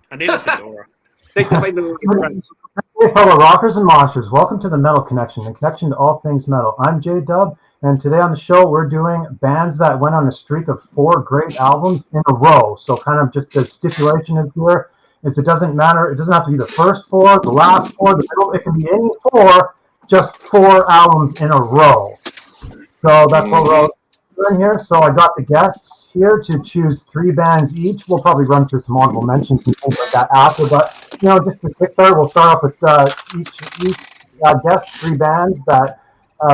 I need a fedora. Take the fedora. Hey, fellow rockers and monsters, welcome to the Metal Connection, the connection to all things metal. I'm J-Dub, and today on the show we're doing bands that went on a streak of 4 great albums in a row. So kind of just the stipulation is here is it doesn't matter, it doesn't have to be the first 4, the last 4, the middle, it can be any 4, just 4 albums in a row. So that's what we're doing here. So I got the guests here to choose 3 bands each. We'll probably run through some honorable mentions and things like that after, but just to kickstart, we'll start off with each guest 3 bands that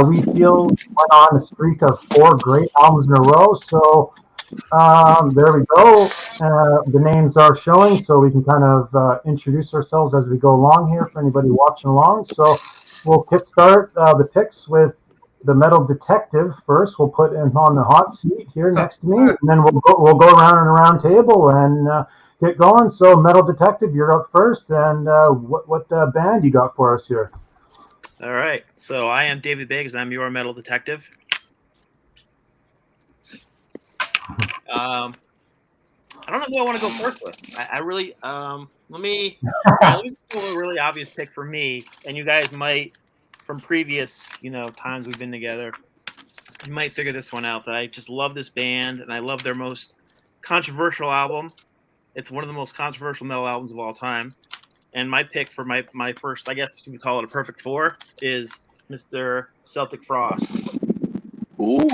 we feel went on a streak of 4 great albums in a row. So there we go. The names are showing, so we can kind of introduce ourselves as we go along here for anybody watching along. So we'll kickstart the picks with the Metal Detective first. We'll put him on the hot seat here next to me, and then we'll go around in a round table and get going. So, Metal Detective, you're up first, and what band you got for us here? All right. So I am David Biggs. I'm your Metal Detective. I don't know who I want to go first with. I really let me go a really obvious pick for me, and you guys might, from previous times we've been together, you might figure this one out. That I just love this band, and I love their most controversial album. It's one of the most controversial metal albums of all time. And my pick for my first, I guess you could call it a perfect 4, is Mr. Celtic Frost. Ooh.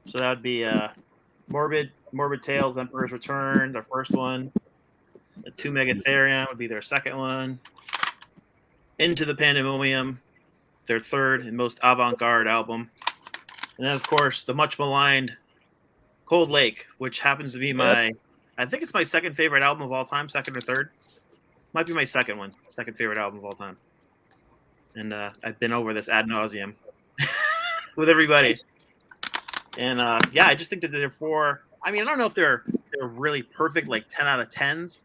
So that would be Morbid Tales, Emperor's Return, their first one. The 2 Megatherion would be their second one. Into the Pandemonium, their third and most avant-garde album. And then, of course, the much maligned Cold Lake, which happens to be I think it's my second favorite album of all time, second or third. Might be my second favorite album of all time. And I've been over this ad nauseum with everybody. And I just think that they're 4. I mean, I don't know if they're really perfect, like 10 out of 10s.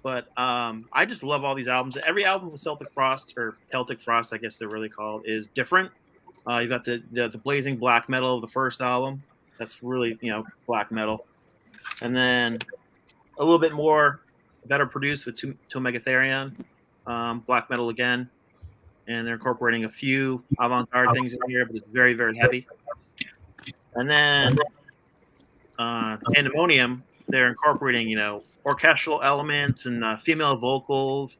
But I just love all these albums. Every album of Celtic Frost, or Celtic Frost, I guess they're really called, is different. You've got the blazing black metal of the first album. That's really, black metal. And then a little bit more better produced with 2 Megatherion, black metal again. And they're incorporating a few avant-garde things in here, but it's very, very heavy. And then Pandemonium, they're incorporating, orchestral elements and female vocals.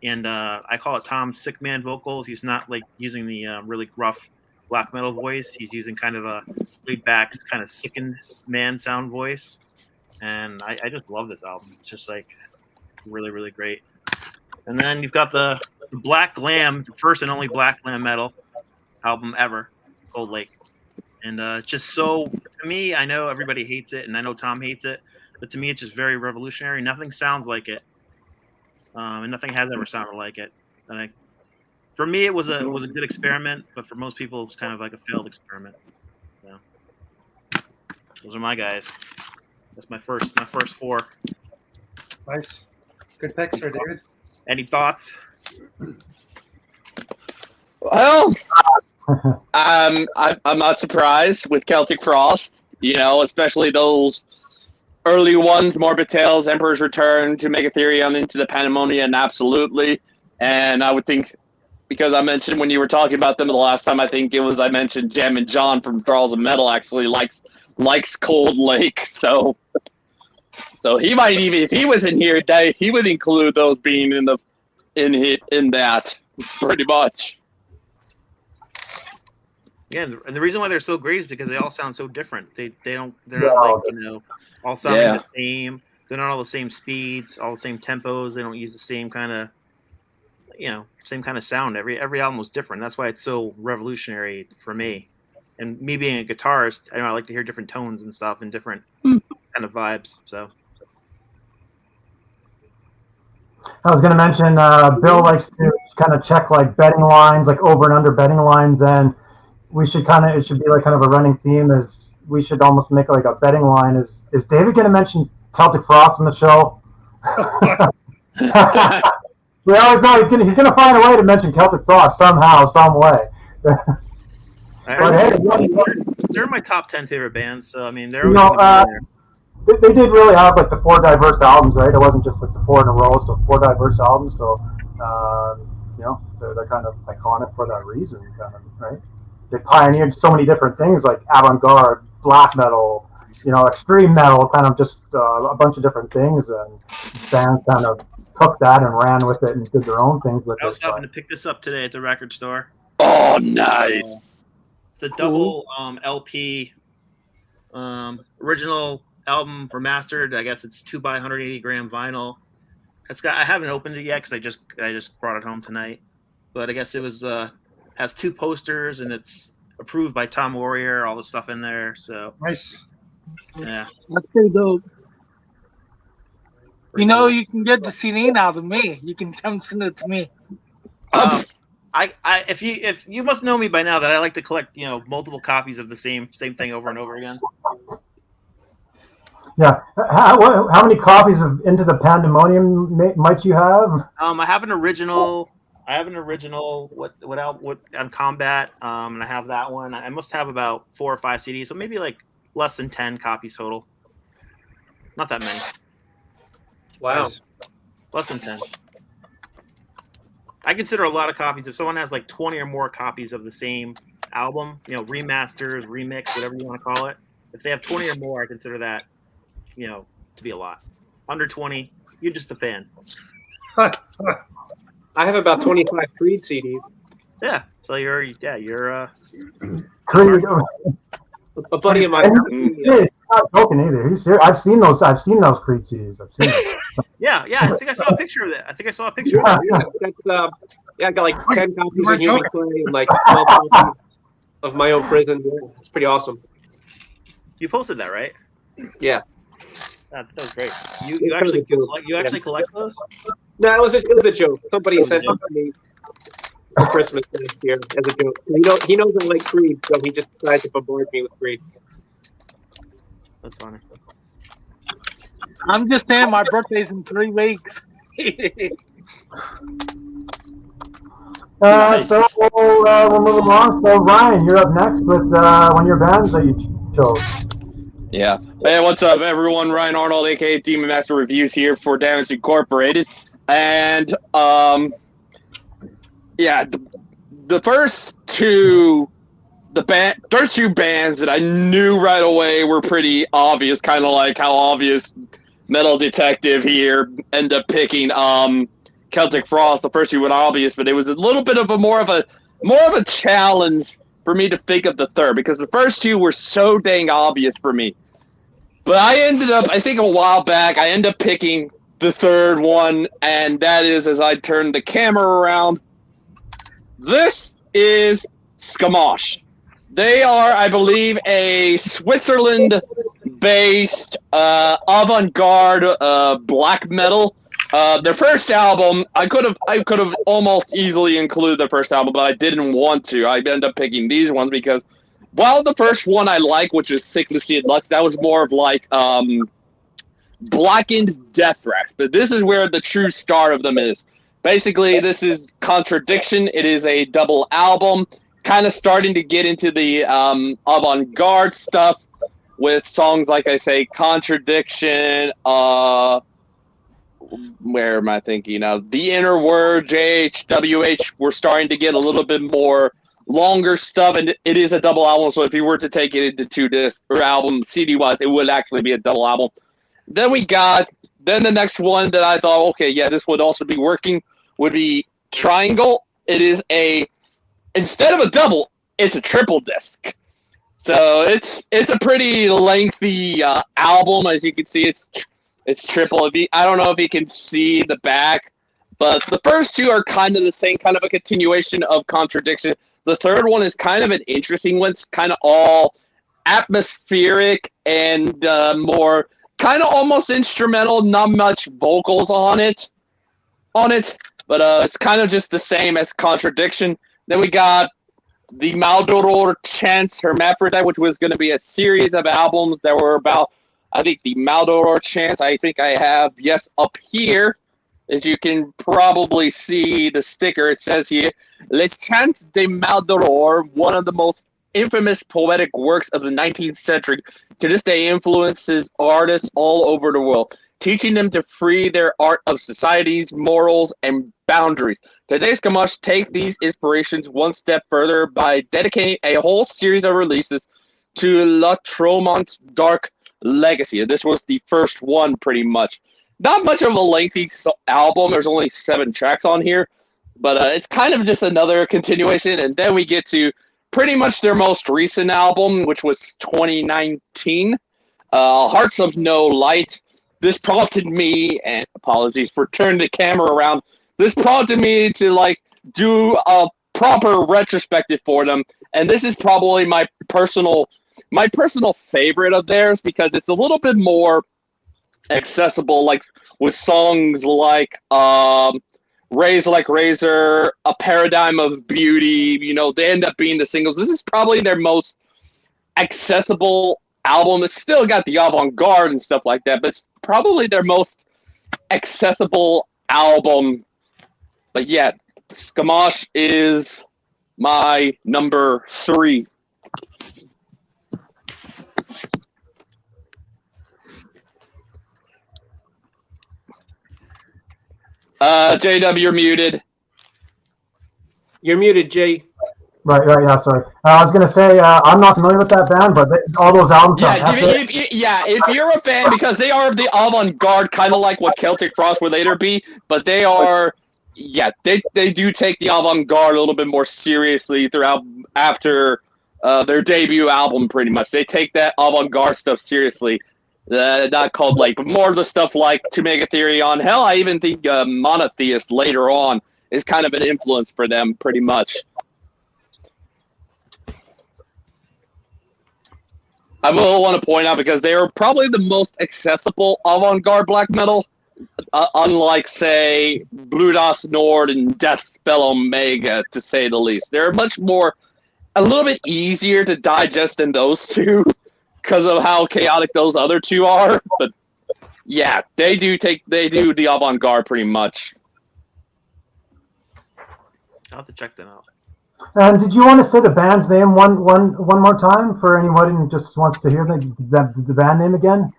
And I call it Tom's sick man vocals. He's not like using the really gruff black metal voice. He's using kind of a laid back, kind of sickened man sound voice. And I just love this album. It's just like really, really great. And then you've got the Black Glam, the first and only Black Glam metal album ever, Cold Lake. And just so, to me, I know everybody hates it, and I know Tom hates it, but to me, it's just very revolutionary. Nothing sounds like it, and nothing has ever sounded like it. And for me, it was a good experiment, but for most people, it's kind of like a failed experiment. So those are my guys. That's my first 4. Nice, good picks there, David. Any thoughts? Well, I'm not surprised with Celtic Frost. Especially those early ones, Morbid Tales, Emperor's Return, to Megatherion, Into the Pandemonium, absolutely. And I would think, because I mentioned when you were talking about them the last time, I think I mentioned Jam and John from Thralls of Metal actually likes Cold Lake. So he might even, if he was in here, he would include those being in that pretty much. Yeah, and the reason why they're so great is because they all sound so different. They're not like all sounding the same. They're not all the same speeds, all the same tempos. They don't use the same kind of sound. Every album was different. That's why it's so revolutionary for me. And me being a guitarist, I like to hear different tones and stuff and different kind of vibes. So I was going to mention Bill likes to kind of check like betting lines, like over and under betting lines, and it should be like kind of a running theme is we should almost make like a betting line. Is David going to mention Celtic Frost on the show? We always know he's gonna find a way to mention Celtic Frost somehow, some way. They're my top 10 favorite bands. So I mean, they're always they did really have like the 4 diverse albums, right? It wasn't just like the 4 in a row, so 4 diverse albums. So they're kind of iconic for that reason, kind of, right? They pioneered so many different things like avant-garde, black metal, extreme metal, kind of just a bunch of different things, and bands kind of took that and ran with it and did their own things with it. I was happened to pick this up today at the record store. Oh, nice. It's the double LP original album remastered. I guess it's 2 by 180 gram vinyl. I haven't opened it yet because I just brought it home tonight. But I guess it was has 2 posters and it's approved by Tom Warrior. All the stuff in there. So Nice. yeah, That's pretty dope. You can get the CD now to me. You can come send it to me. If you must know me by now that I like to collect multiple copies of the same thing over and over again. Yeah. How many copies of Into the Pandemonium might you have? I have an original. What on Combat, and I have that one. I must have about 4 or 5 CDs, so maybe like less than 10 copies total. Not that many. Wow. Nice. Less than 10. I consider a lot of copies. If someone has like 20 or more copies of the same album, remasters, remix, whatever you want to call it. If they have 20 or more, I consider that, to be a lot. Under 20, you're just a fan. I have about 25 Creed CDs. Yeah. So you're Creed. A buddy of mine. He's not joking either. He's serious. I've seen those Creed CDs. I've seen them. Yeah. I think I saw a picture of it. Yeah. I got like 10 copies You of weren't Human joking. Clay and like 12 copies of My Own Prison. Yeah, it's pretty awesome. You posted that, right? Yeah. That was great. It's You actually really cool. actually collect those? No, it was a joke. Somebody sent it to me for Christmas last year as a joke. He knows I like Creed, so he just decided to bombard me with Creed. That's funny. I'm just saying my birthday's in 3 weeks. So we'll move along. So Ryan, you're up next with one of your bands that you chose. Yeah. Hey, what's up, everyone? Ryan Arnold, aka Demon Master Reviews, here for Damage Incorporated. And the first two bands that I knew right away were pretty obvious, kind of like how obvious Metal Detective here ended up picking Celtic Frost. The first two were obvious, but it was a little bit of more of a challenge for me to think of the third, because the first two were so dang obvious for me. But I think a while back, I ended up picking the third one, and that is, as I turned the camera around, this is Skamash. They are, I believe, a Switzerland-based avant-garde black metal. Their first album, I could have almost easily included the first album, but I didn't want to. I ended up picking these ones because while the first one I like, which is Sickness and Lux, that was more of like blackened death thrash. But this is where the true start of them is. Basically, this is Contradiction. It is a double album, kind of starting to get into the avant-garde stuff with songs like I say, Contradiction, where am I thinking of? The Inner Word, JHWH. We're starting to get a little bit more longer stuff, and it is a double album, so if you were to take it into 2 discs or album CD-wise, it would actually be a double album. Then the next one that I thought, okay, yeah, this would also be working, would be Triangle. It is instead of a double, it's a triple disc. So it's a pretty lengthy album. As you can see, it's triple. I don't know if you can see the back, but the first two are kind of the same, kind of a continuation of Contradiction. The third one is kind of an interesting one. It's kind of all atmospheric and more kind of almost instrumental, not much vocals on it. But it's kind of just the same as Contradiction. Then we got the Maldoror Chance Hermaphrodite, which was going to be a series of albums that were about, I think the Maldoror Chance, I think I have, yes, up here. As you can probably see the sticker, it says here, Les Chants de Maldoror, one of the most infamous poetic works of the 19th century to this day influences artists all over the world, teaching them to free their art of society's morals and boundaries. Today's Gamache take these inspirations one step further by dedicating a whole series of releases to La Tromont's Dark Legacy. This was the first one, pretty much. Not much of a lengthy album. There's only 7 tracks on here, but it's kind of just another continuation. And then we get to pretty much their most recent album, which was 2019, Hearts of No Light. This prompted me, and apologies for turning the camera around, this prompted me to like do a proper retrospective for them. And this is probably my personal favorite of theirs because it's a little bit more accessible, like with songs like Raise Like Razor, A Paradigm of Beauty. You know, they end up being the singles. This is probably their most accessible album. It's still got the avant-garde and stuff like that, but it's probably their most accessible album. But yeah, Gamache is my number 3. JW, you're muted. You're muted, Jay. Right, yeah, sorry. I was going to say, I'm not familiar with that band, but all those albums sound epic. If you're a fan, because they are the avant-garde, kind of like what Celtic Frost would later be, but they are, they do take the avant-garde a little bit more seriously after their debut album, pretty much. They take that avant-garde stuff seriously. Not called like, but more of the stuff like To Make a Theory on. Hell, I even think Monotheist later on is kind of an influence for them, pretty much. I will want to point out, because they are probably the most accessible avant-garde black metal, unlike, say, Bludas Nord and Deathspell Omega, to say the least. They're a little bit easier to digest than those two, because of how chaotic those other two are. But yeah, they do the avant-garde pretty much. I'll have to check them out. And did you want to say the band's name one more time for anyone who just wants to hear the band name again?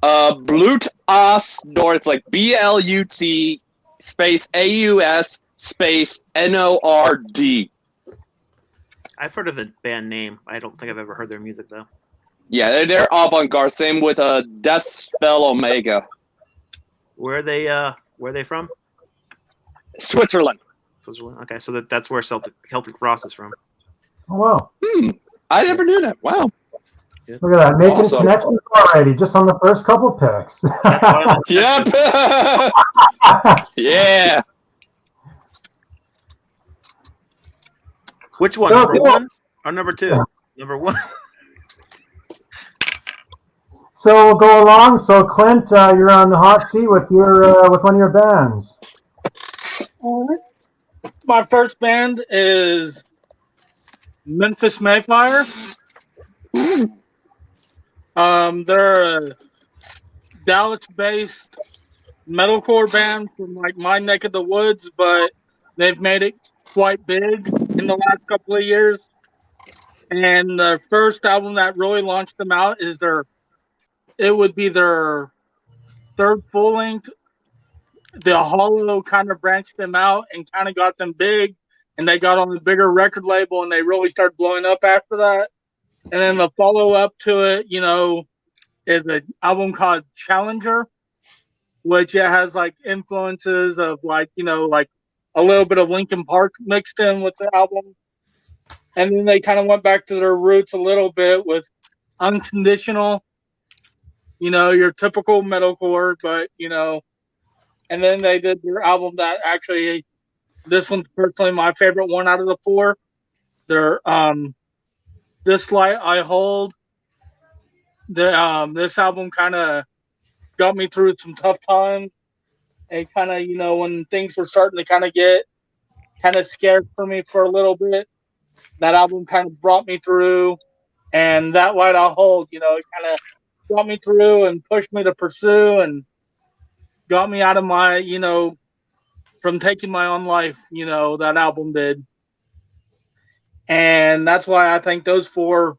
Blutas Nord. It's like BLUT space AUS space NORD. I've heard of the band name. I don't think I've ever heard their music though. Yeah, they're avant-garde. Same with Deathspell Omega. Where are they from? Switzerland. Switzerland. Okay, so that's where Celtic Frost is from. Oh, wow. I never knew that. Wow. Yeah. Look at that. Making connections already, just on the first couple picks. Yep. Yeah. Which one? So Number cool. 1 or number 2? Yeah. Number 1. So we'll go along. So Clint, you're on the hot seat with with one of your bands. My first band is Memphis Mayfire. They're a Dallas-based metalcore band from like my neck of the woods, but they've made it quite big in the last couple of years. And the first album that really launched them out is would be their third full length. The Hollow kind of branched them out and kind of got them big, and they got on a bigger record label, and they really started blowing up after that. And then the follow-up to it, is an album called Challenger, which it has like influences of like a little bit of Linkin Park mixed in with the album. And then they kind of went back to their roots a little bit with Unconditional, your typical metalcore, but and then they did their album that actually, this one's personally my favorite one out of the 4. Their This Light I Hold. This album kind of got me through some tough times, and kind of when things were starting to kind of get kind of scared for me for a little bit, that album kind of brought me through. And That Light I Hold, it kind of brought me through and pushed me to pursue and got me out of my, from taking my own life, that album did. And that's why I think those four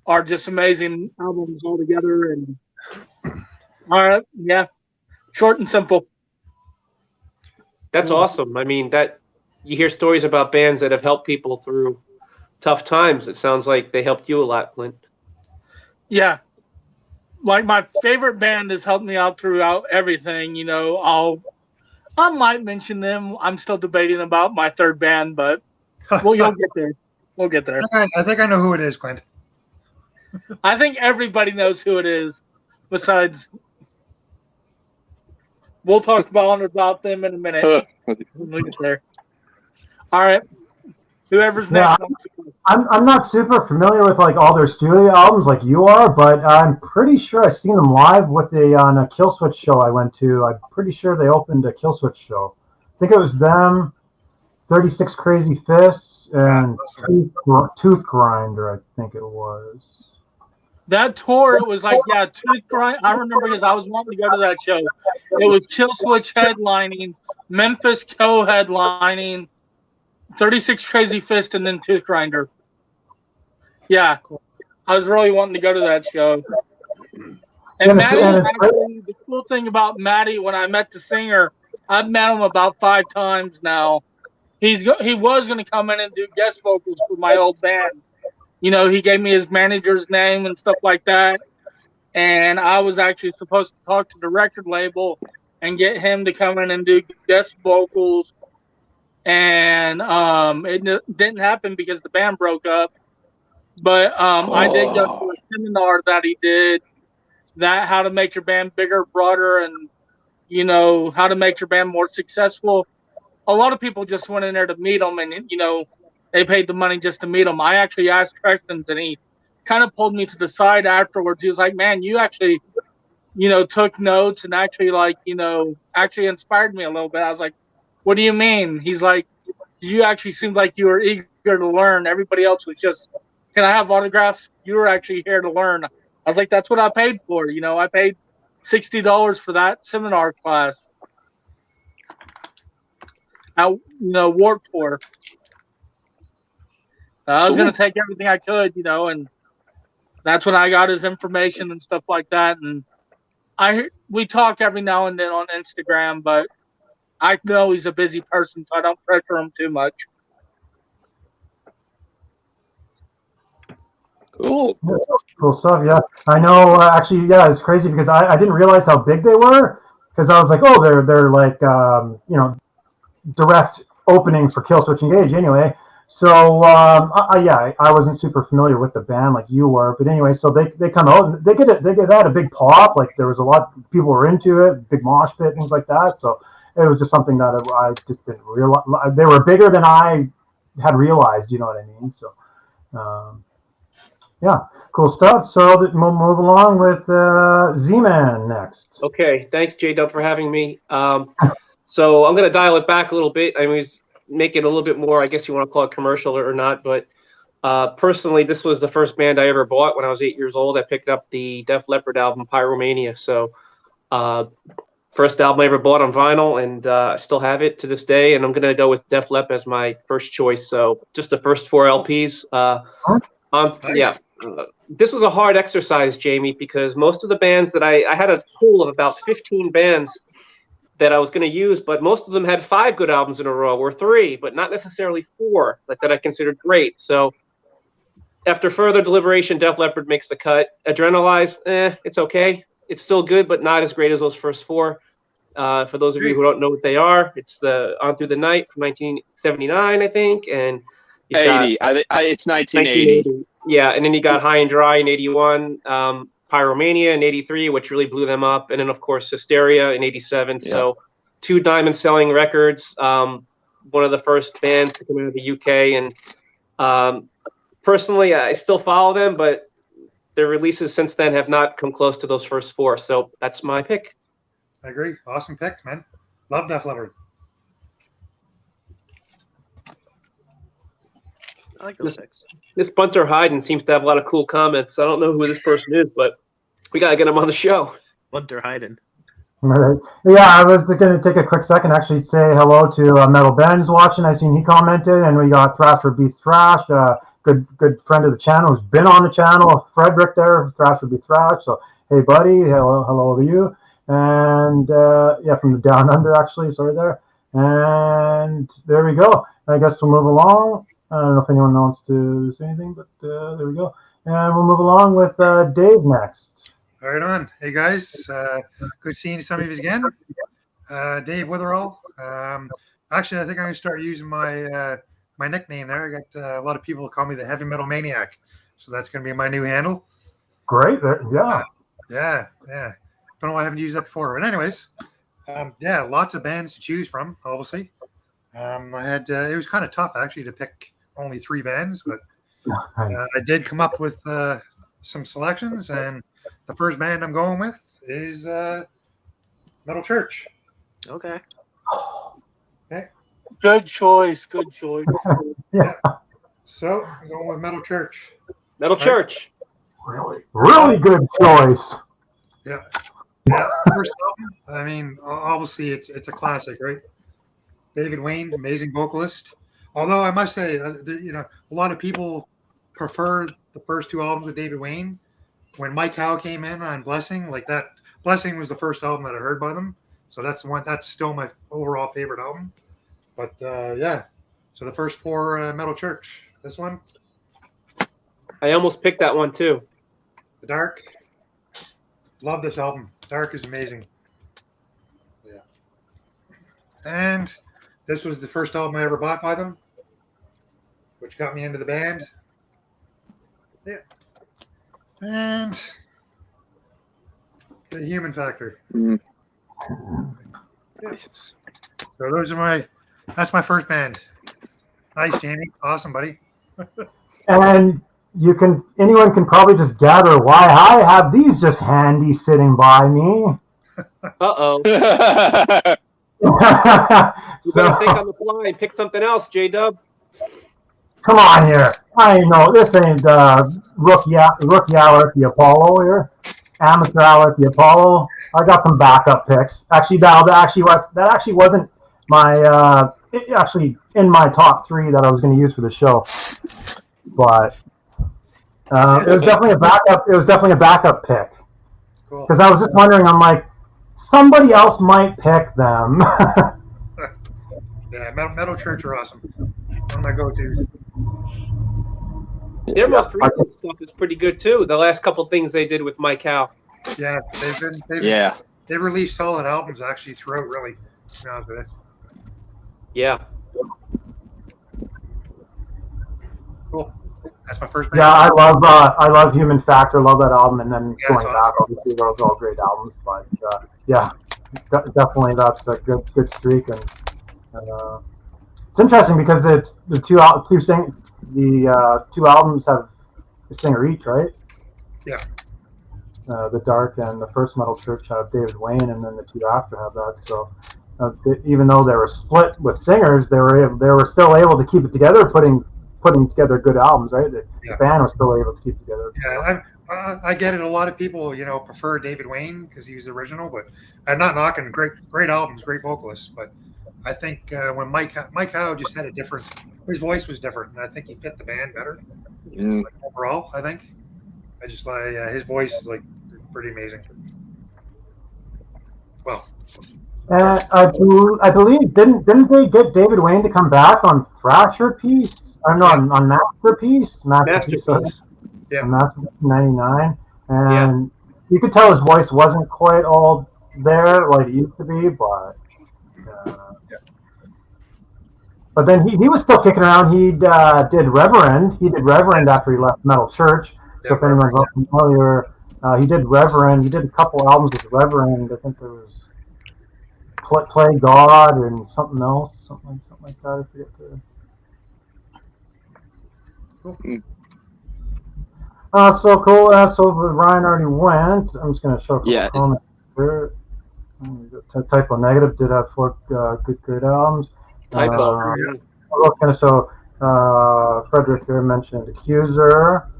are just amazing albums altogether. And all right, yeah, short and simple. That's awesome. I mean, that you hear stories about bands that have helped people through tough times. It sounds like they helped you a lot, Clint. Yeah. Like my favorite band has helped me out throughout everything. You know, I might mention them. I'm still debating about my third band, but you'll get there. We'll get there. I think I know who it is, Clint. I think everybody knows who it is. Besides, we'll talk about them in a minute. We'll get there. All right. Whoever's next. I'm not super familiar with like all their studio albums like you are, but I'm pretty sure I've seen them live on a Killswitch show I went to. I'm pretty sure they opened a Killswitch show. I think it was them, 36 Crazy Fists, and Tooth Grinder, I think it was. That tour, it was like, yeah, Tooth Grinder. I remember because I was wanting to go to that show. It was Killswitch headlining, Memphis co-headlining, 36 Crazy Fist, and then Tooth Grinder. Yeah, I was really wanting to go to that show. And Maddie, actually, the cool thing about Maddie, when I met the singer, I've met him about 5 times now. He was going to come in and do guest vocals for my old band. You know, he gave me his manager's name and stuff like that. And I was actually supposed to talk to the record label and get him to come in and do guest vocals. And it didn't happen because the band broke up. But I did go to a seminar that he did, that how to make your band bigger, broader, and, you know, how to make your band more successful. A lot of people just went in there to meet him, and, you know, they paid the money just to meet him. I actually asked questions, and he kind of pulled me to the side afterwards. He was like, man, you actually, you know, took notes and actually, like, you know, actually inspired me a little bit. I was like, what do you mean? He's like, you actually seemed like you were eager to learn. Everybody else was just, can I have autographs? You were actually here to learn. I was like, that's what I paid for. You know, I paid $60 for that seminar class. Warped Tour. I was going to take everything I could, you know, and that's when I got his information and stuff like that. And we talk every now and then on Instagram, but I know he's a busy person, so I don't pressure him too much. Cool. Cool stuff, yeah. I know, actually, yeah, it's crazy because I didn't realize how big they were, because I was like, oh, they're like, you know, direct opening for Killswitch Engage anyway. So, I wasn't super familiar with the band like you were, but anyway, so they come out and they get that a big pop. Like there was a lot of people were into it, big mosh pit, things like that. So it was just something that I just didn't realize. They were bigger than I had realized, you know what I mean? So, yeah, cool stuff. So we'll move along with Z-Man next. Okay, thanks, J-Dub, for having me. So I'm going to dial it back a little bit. I mean, make it a little bit more, I guess you want to call it commercial or not, but personally, this was the first band I ever bought when I was 8 years old. I picked up the Def Leppard album, Pyromania. So first album I ever bought on vinyl, and I still have it to this day, and I'm going to go with Def Leppard as my first choice. So just the first 4 LPs. Yeah. This was a hard exercise, Jamie, because most of the bands that I had a pool of about 15 bands that I was going to use, but most of them had 5 good albums in a row, or 3, but not necessarily 4 that I considered great. So after further deliberation, Def Leppard makes the cut. Adrenalize, it's okay. It's still good, but not as great as those first 4. For those of you who don't know what they are, it's the On Through the Night from 1979, I think, and 80. It's 1980. Yeah, and then you got High and Dry in 81, Pyromania in 83, which really blew them up, and then, of course, Hysteria in 87. Yeah. So 2 diamond-selling records, one of the first bands to come out of the UK. And personally, I still follow them, but their releases since then have not come close to those first 4. So that's my pick. I agree. Awesome picks, man. Love Def Leppard. I like those picks. This Bunter Hyden seems to have a lot of cool comments. I don't know who this person is, but we got to get him on the show. Bunter Hyden. Right. Yeah, I was going to take a quick second actually say hello to Metal Ben's watching. I seen he commented, and we got Thrasher Beats Thrash, good friend of the channel who's been on the channel. Frederick there, Thrasher Beats Thrash. So hey, buddy, hello to you. And yeah, from the Down Under actually. Sorry there. And there we go. I guess we'll move along. I don't know if anyone wants to say anything, but there we go. And we'll move along with Dave next. Right on. Hey guys, good seeing some of you again. Dave Witherall. Actually, I think I'm gonna start using my my nickname there. I got a lot of people call me the Heavy Metal Maniac, so that's gonna be my new handle. Great. Yeah. Yeah. Don't know why I haven't used that before, but anyways, yeah, lots of bands to choose from. Obviously, I had it was kind of tough actually to pick only 3 bands, but I did come up with some selections, and the first band I'm going with is Metal Church. Okay. Good choice. Good choice. Yeah. So I'm going with Metal Church. Metal Church. Really good choice. Yeah. First album. I mean, obviously it's a classic, right? David Wayne, amazing vocalist. Although I must say, a lot of people prefer the first 2 albums with David Wayne. When Mike Howe came in on Blessing, like that, Blessing was the first album that I heard by them. So that's the one. That's still my overall favorite album. But yeah, so the first 4 Metal Church. This one, I almost picked that one too. The Dark. Love this album. Dark is amazing. Yeah. And this was the first album I ever bought by them, which got me into the band. Yeah. And The Human Factor. Mm. Yeah. So that's my first band. Nice, Jamie. Awesome, buddy. And anyone can probably just gather why I have these just handy sitting by me. Uh-oh. You So, gotta think on the fly and pick something else, J-Dub. come on here. I know this ain't rookie hour at the Apollo here. Amateur hour at the Apollo. I got some backup picks. Actually, that actually wasn't my actually in my top 3 that I was going to use for the show. But it was definitely a backup. It was definitely a backup pick Cool. because I was just wondering. I'm like, somebody else might pick them. Yeah, Metal Church are awesome. One of my go-tos. Their most recent stuff is pretty good too. The last couple things they did with Mike Howe. Yeah, they released solid albums actually throughout. Really, to be honest with you. Yeah. Cool. That's my first band. Yeah, I love Human Factor. Love that album, and then going back, obviously those are all great albums. But yeah, definitely that's a good streak, and it's interesting because it's the two albums have a singer each, right? Yeah. The Dark and the first Metal Church have David Wayne, and then the 2 after have that. So even though they were split with singers, they were still able to keep it together, putting together good albums, right? The band was still able to keep it together. Yeah, I get it. A lot of people, prefer David Wayne because he was the original, but I'm not knocking great albums, great vocalists. But I think when Mike Howe just had his voice was different, and I think he fit the band better. Like, overall, I think. I just like his voice is like pretty amazing. Well, And I believe didn't they get David Wayne to come back on Thrasher Piece? Or no, on Masterpiece. Masterpiece. Yeah. Masterpiece 99, and you could tell his voice wasn't quite all there like it used to be, but. But then he was still kicking around. He did Reverend. He did Reverend after he left Metal Church. So if anyone's not familiar, he did Reverend. He did a couple albums with Reverend. I think there was Play God and something else, something like that. I forget the. Cool. So cool. So Ryan already went. I'm just going to show a couple comments here. Typo Negative did have 4 good albums. Typo. I was going to show Frederick here mentioned Accuser.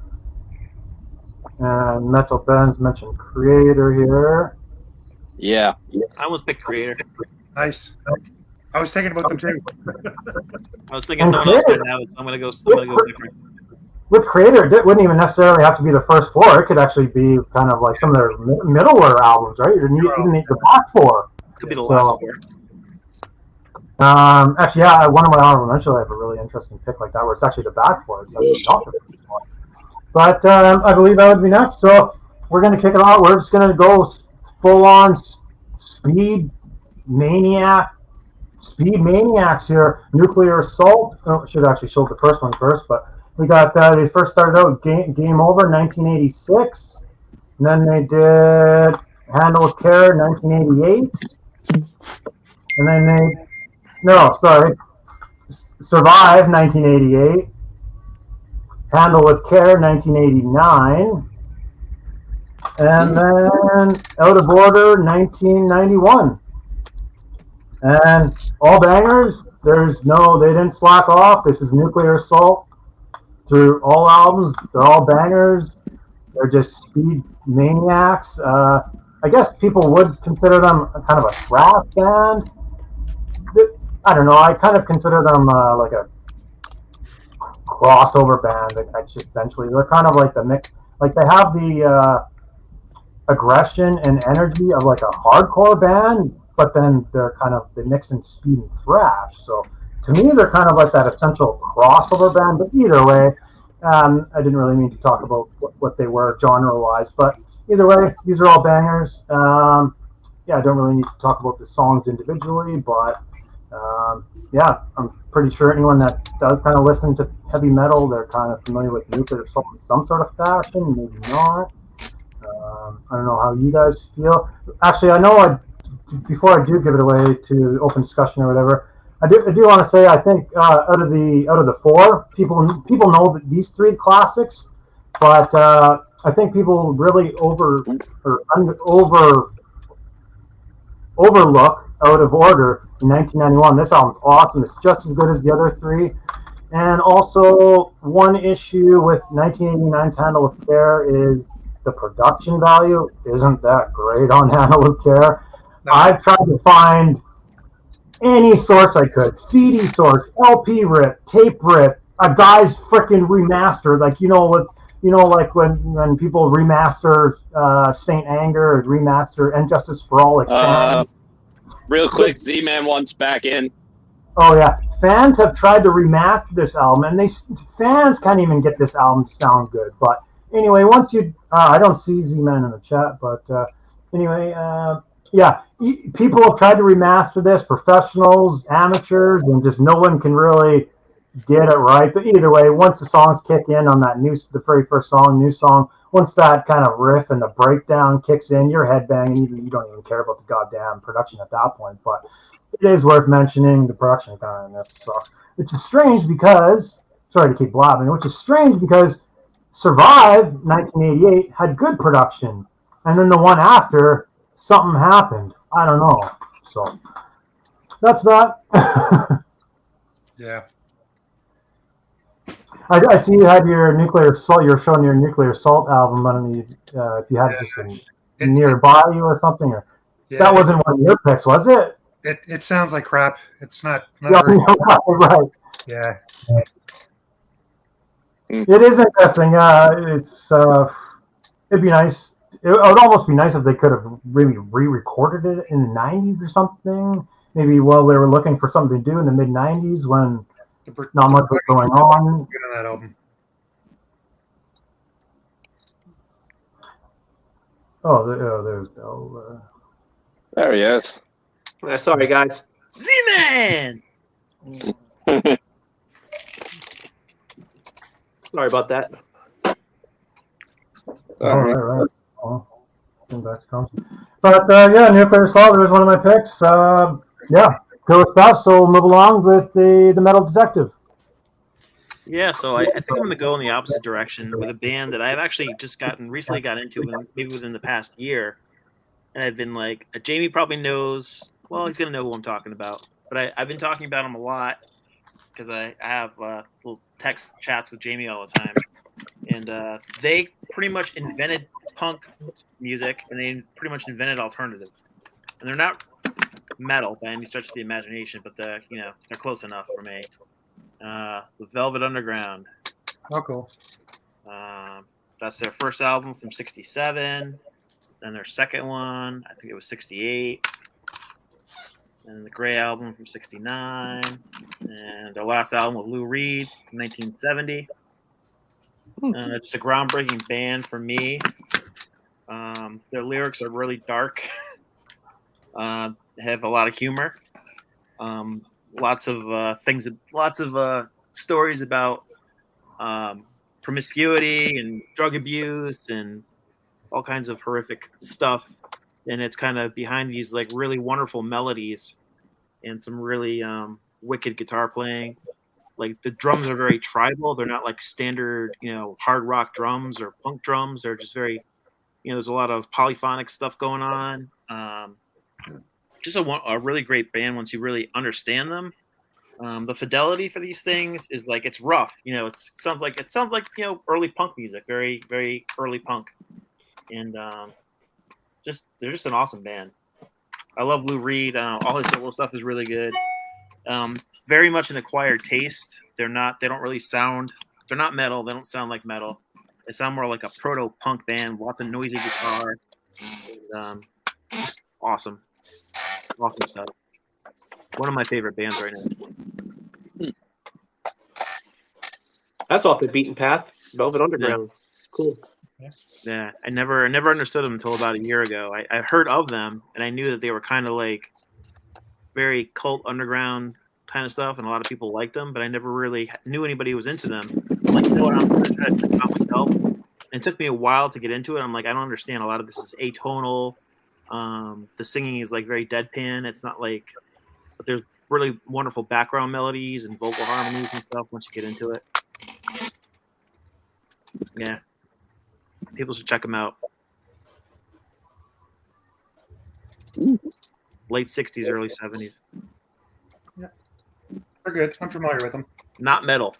And Metal Benz mentioned Creator here. Yeah. I almost picked Creator. Nice. I was thinking about them too. I was thinking someone else might have it, so I'm gonna go different. With Creator, it wouldn't even necessarily have to be the first four. It could actually be kind of like some of their middleware albums, right? You didn't need the back four. Could be the last four. Actually, yeah, one of my honorable mentions, I have a really interesting pick like that, where it's actually the back four. It's actually not the first one. But I believe that would be next. So we're going to kick it off. We're just going to go full-on speed maniacs here. Nuclear Assault. Oh, should actually show the first one first, but we got they first started out Game Over 1986, and then they did Handle with Care 1988, and then Survive 1988, Handle with Care 1989, and then Out of Order 1991. And all bangers. They didn't slack off. This is Nuclear Assault through all albums. They're all bangers. They're just speed maniacs. I guess people would consider them kind of a thrash band. I don't know. I kind of consider them like a crossover band. Essentially, they're kind of like the mix. Like they have the aggression and energy of like a hardcore band, but then they mix in speed and thrash. So to me, they're kind of like that essential crossover band. But either way, I didn't really mean to talk about what they were genre-wise. But either way, these are all bangers. Yeah, I don't really need to talk about the songs individually, but yeah, I'm pretty sure anyone that does kind of listen to heavy metal, they're kind of familiar with Nuclear Assault in some sort of fashion, maybe not. I don't know how you guys feel. Actually, I know before I do give it away to open discussion or whatever, I do want to say I think out of the four, people know that these three classics, but I think people really overlook Out of Order in 1991. This album's awesome. It's just as good as the other three. And also, one issue with 1989's Handle with Care is the production value isn't that great on Handle with Care. I've tried to find any source I could. CD source, LP rip, tape rip, a guy's freaking remaster, like when people remaster Saint Anger or remaster And Justice for All, like fans. Real quick, Z-Man wants back in. Oh yeah, fans have tried to remaster this album, and fans can't even get this album to sound good. But anyway, once you, I don't see Z-Man in the chat, but anyway, yeah, people have tried to remaster this, professionals, amateurs, and just no one can really get it right. But either way, once the songs kick in on the very first new song, once that kind of riff and the breakdown kicks in, you're headbanging. You don't even care about the goddamn production at that point. But it is worth mentioning the production kind of sucks. Which is strange because, sorry to keep blabbing, which is strange because Survive 1988 had good production. And then the one after, something happened. I don't know. So that's that. Yeah. I see you had your Nuclear Assault. You're showing your Nuclear Assault album. I don't know if you had just nearby you or something. Or that wasn't one of your picks, was it? It sounds like crap. It's not right. Yeah. It is interesting. It'd be nice. It would almost be nice if they could have really re-recorded it in the 90s or something. Maybe while they were looking for something to do in the mid-90s when not much was going on. That album. There's Bill. There he is. Sorry, guys. Z-Man! Sorry about that. Right. But yeah, Nuclear Assault was one of my picks. Yeah, go with that. So we'll move along with the Metal Detective. Yeah, so I think I'm going to go in the opposite direction with a band that I've actually just recently got into, maybe within the past year. And I've been like, Jamie probably knows, well, he's going to know who I'm talking about. But I've been talking about him a lot because I have little text chats with Jamie all the time. And they pretty much invented punk music, and they pretty much invented alternative. and they're not metal by any stretch of the imagination, but they're close enough for me. The Velvet Underground. Oh, cool. That's their first album from '67. Then their second one, I think it was '68. And the Gray album from '69. And their last album with Lou Reed from 1970. It's a groundbreaking band for me. Their lyrics are really dark. Have a lot of humor. Lots of things, lots of stories about promiscuity and drug abuse and all kinds of horrific stuff. And it's kind of behind these like really wonderful melodies and some really wicked guitar playing. Like the drums are very tribal. They're not like standard, hard rock drums or punk drums. They're just very, there's a lot of polyphonic stuff going on. Just a really great band once you really understand them. The fidelity for these things is like it's rough. It sounds like early punk music, very very early punk, and they're just an awesome band. I love Lou Reed. All his solo stuff is really good. Very much an acquired taste. They don't really sound. They're not metal. They don't sound like metal. They sound more like a proto punk band. Lots of noisy guitar. And, just awesome. Awesome stuff. One of my favorite bands right now. That's off the beaten path. Velvet Underground. Yeah. Cool. Yeah, I never understood them until about a year ago. I heard of them, and I knew that they were kind of like very cult underground kind of stuff, and a lot of people liked them, but I never really knew anybody who was into them. I'm like, what? I'm going to try to check them out myself. And it took me a while to get into it. I'm like, I don't understand. A lot of this is atonal. The singing is like very deadpan. It's not like, but there's really wonderful background melodies and vocal harmonies and stuff once you get into it. Yeah. People should check them out. Late 60s, early 70s. Yeah. They're good. I'm familiar with them. Not metal.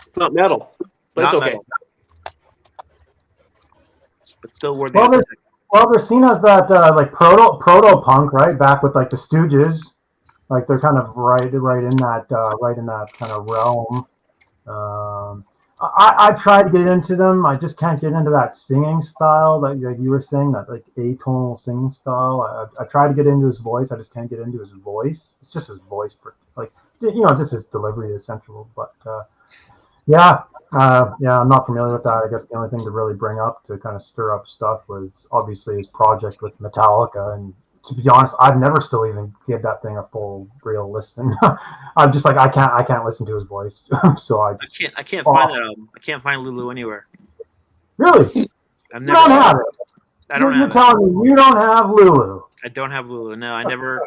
It's not metal. But Not it's okay. metal. But still worth it. Well, they're seen as that like proto punk, right? Back with like the Stooges, like they're kind of right in that kind of realm. I tried to get into them. I just can't get into that singing style that you were saying, that like atonal singing style. I tried to get into his voice. I just can't get into his voice. It's just his voice, just his delivery is central. But yeah, I'm not familiar with that. I guess the only thing to really bring up to kind of stir up stuff was obviously his project with Metallica. And to be honest, I've never still even give that thing a full real listen. I'm just like I can't listen to his voice. So I can't find that album. I can't find Lulu anywhere. Really? I've You never don't have it. I don't You're have it. telling me you don't have Lulu. I don't have Lulu. No, I never.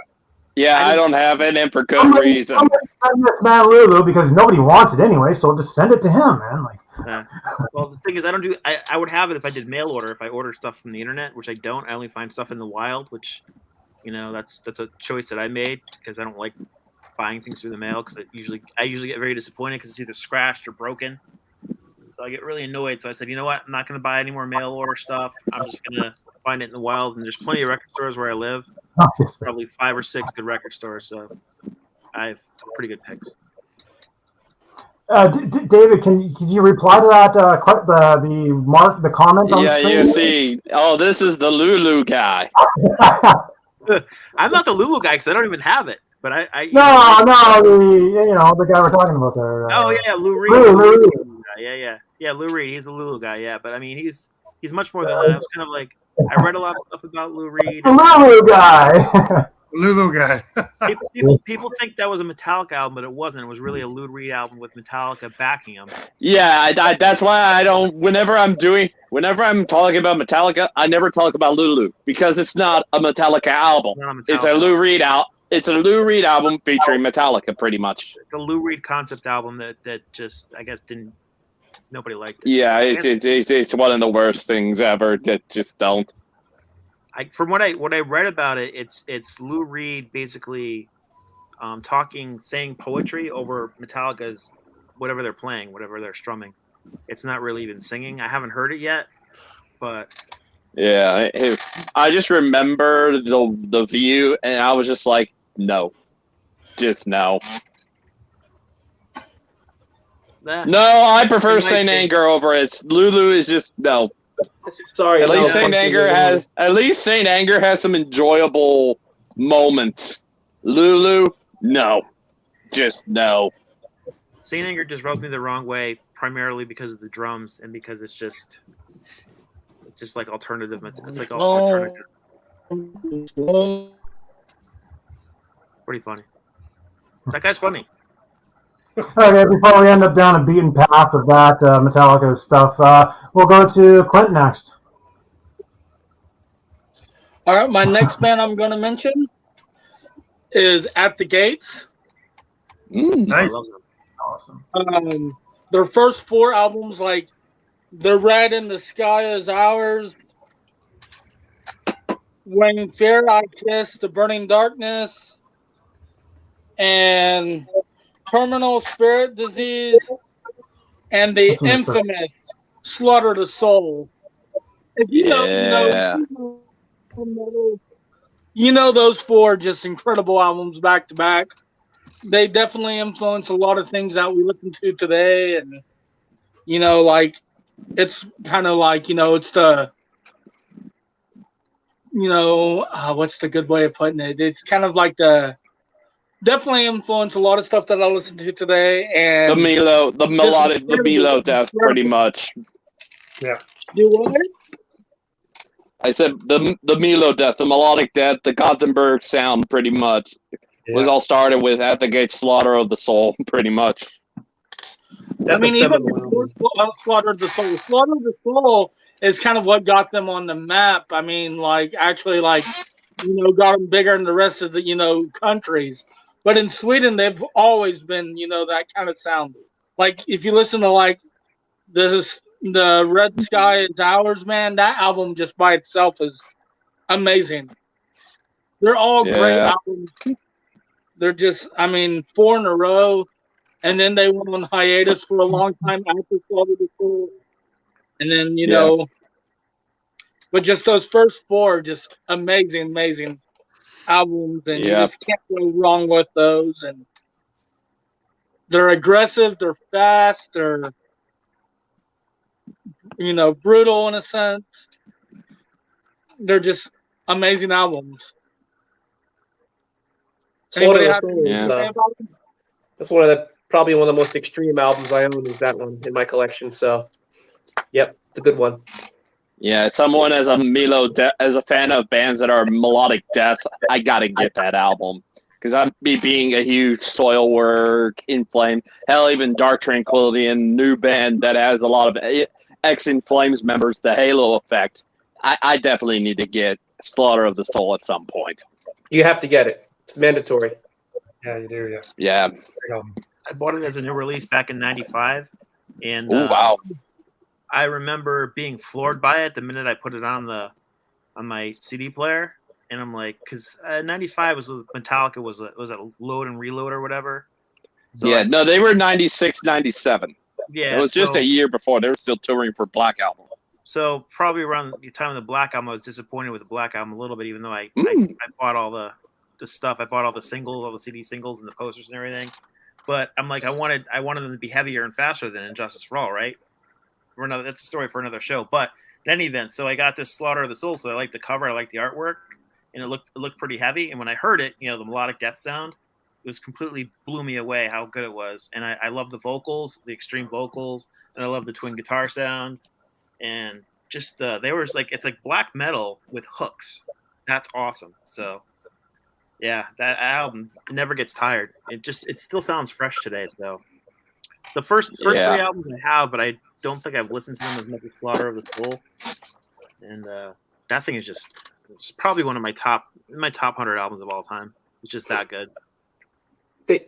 Yeah, I don't have it, and for good reason. I'm gonna send this man Lulu because nobody wants it anyway. So just send it to him, man. Well, the thing is, I would have it if I did mail order. If I order stuff from the internet, which I don't. I only find stuff in the wild, which, that's a choice that I made because I don't like buying things through the mail because I usually get very disappointed because it's either scratched or broken. So I get really annoyed. So I said, you know what? I'm not going to buy any more mail order stuff. I'm just going to find it in the wild. And there's plenty of record stores where I live. Probably 5 or 6 good record stores. So I have pretty good picks. David, could you reply to that? The comment. On yeah, you see. Oh, this is the Lulu guy. I'm not the Lulu guy because I don't even have it. But the guy we're talking about there. Lou Reed. Lou Reed. Yeah, Lou Reed. He's a Lulu guy. Yeah, but I mean, he's much more than that. I was kind of like, I read a lot of stuff about Lou Reed. The Lulu guy. Lulu guy. people think that was a Metallica album, but it wasn't. It was really a Lou Reed album with Metallica backing him. Yeah, that's why I don't. Whenever I'm talking about Metallica, I never talk about Lulu because it's not a Metallica album. It's a Lou Reed album. It's a Lou Reed album featuring Metallica, pretty much. It's a Lou Reed concept album that just, I guess, nobody liked it. Yeah, it's one of the worst things ever that just don't. From what I read about it, it's Lou Reed basically saying poetry over Metallica's whatever they're playing, whatever they're strumming. It's not really even singing. I haven't heard it yet, but Yeah, I just remember the view, and I was just like, no, just no. Nah, No, I prefer It might Saint be. Anger over it. Lulu is just no. Sorry, At no, least fuck Saint Anger has some enjoyable moments. Lulu, no, just no. Saint Anger just rubbed me the wrong way, primarily because of the drums and because it's just like alternative. It's like alternative. Pretty funny. That guy's funny. Okay, before we end up down a beaten path of that Metallica stuff, we'll go to Clint next. All right, my next band I'm going to mention is At the Gates. Nice. I love them. Awesome. Their first 4 albums, like The Red in the Sky Is Ours, When Fear I Kiss, The Burning Darkness, and Terminal Spirit Disease, and the That's what it's infamous Slaughter the Soul. If you Yeah. you know those 4 just incredible albums back to back. They definitely influence a lot of things that we listen to today, and like it's kind of like it's the what's the good way of putting it? It's kind of like definitely influence a lot of stuff that I listen to today, and The Milo death, pretty much. Yeah. Do what? I said the Milo death, the melodic death, the Gothenburg sound, pretty much. Was all started with At the Gates Slaughter of the Soul, pretty much. I mean, even before Slaughter of the Soul. Slaughter of the Soul is kind of what got them on the map. I mean, actually, got them bigger in the rest of the, countries. But in Sweden, they've always been, that kind of sound. Like, if you listen to, the Red Sky Is Ours, man, that album just by itself is amazing. They're all great albums. They're just, 4 in a row. And then they went on hiatus for a long time after Slaughter the Soul. And then, but just those first 4, just amazing albums. And you just can't go wrong with those. And they're aggressive, they're fast, they're, brutal in a sense. They're just amazing albums. Anybody have anything to say about them? That's probably one of the most extreme albums I own is that one in my collection. So, yep, it's a good one. Yeah, someone as a fan of bands that are melodic death, I gotta get that album because I'm being a huge Soilwork, In Flame, hell, even Dark Tranquility, and new band that has a lot of ex In Flames members, the Halo Effect. I definitely need to get Slaughter of the Soul at some point. You have to get it. It's mandatory. Yeah, you do. Yeah. I bought it as a new release back in '95, and wow. I remember being floored by it the minute I put it on my CD player, and I'm like, because '95 was Metallica was a load and reload or whatever. So they were 96, 97. Yeah, it was just a year before. They were still touring for Black Album. So probably around the time of the Black Album, I was disappointed with the Black Album a little bit, even though I bought all the stuff. I bought all the singles, all the CD singles, and the posters and everything. But I'm like, I wanted them to be heavier and faster than Injustice for All, right? That's a story for another show. But in any event, so I got this Slaughter of the Soul. So I like the cover, I like the artwork, and it looked pretty heavy. And when I heard it, the melodic death sound, it was completely blew me away how good it was. And I love the vocals, the extreme vocals, and I love the twin guitar sound. And just it's like black metal with hooks. That's awesome. So yeah, that album never gets tired. It still sounds fresh today. So the first 3 albums I have, but I don't think I've listened to them as much as Slaughter of the Soul. And that thing is it's probably one of my top 100 albums of all time. It's just that good.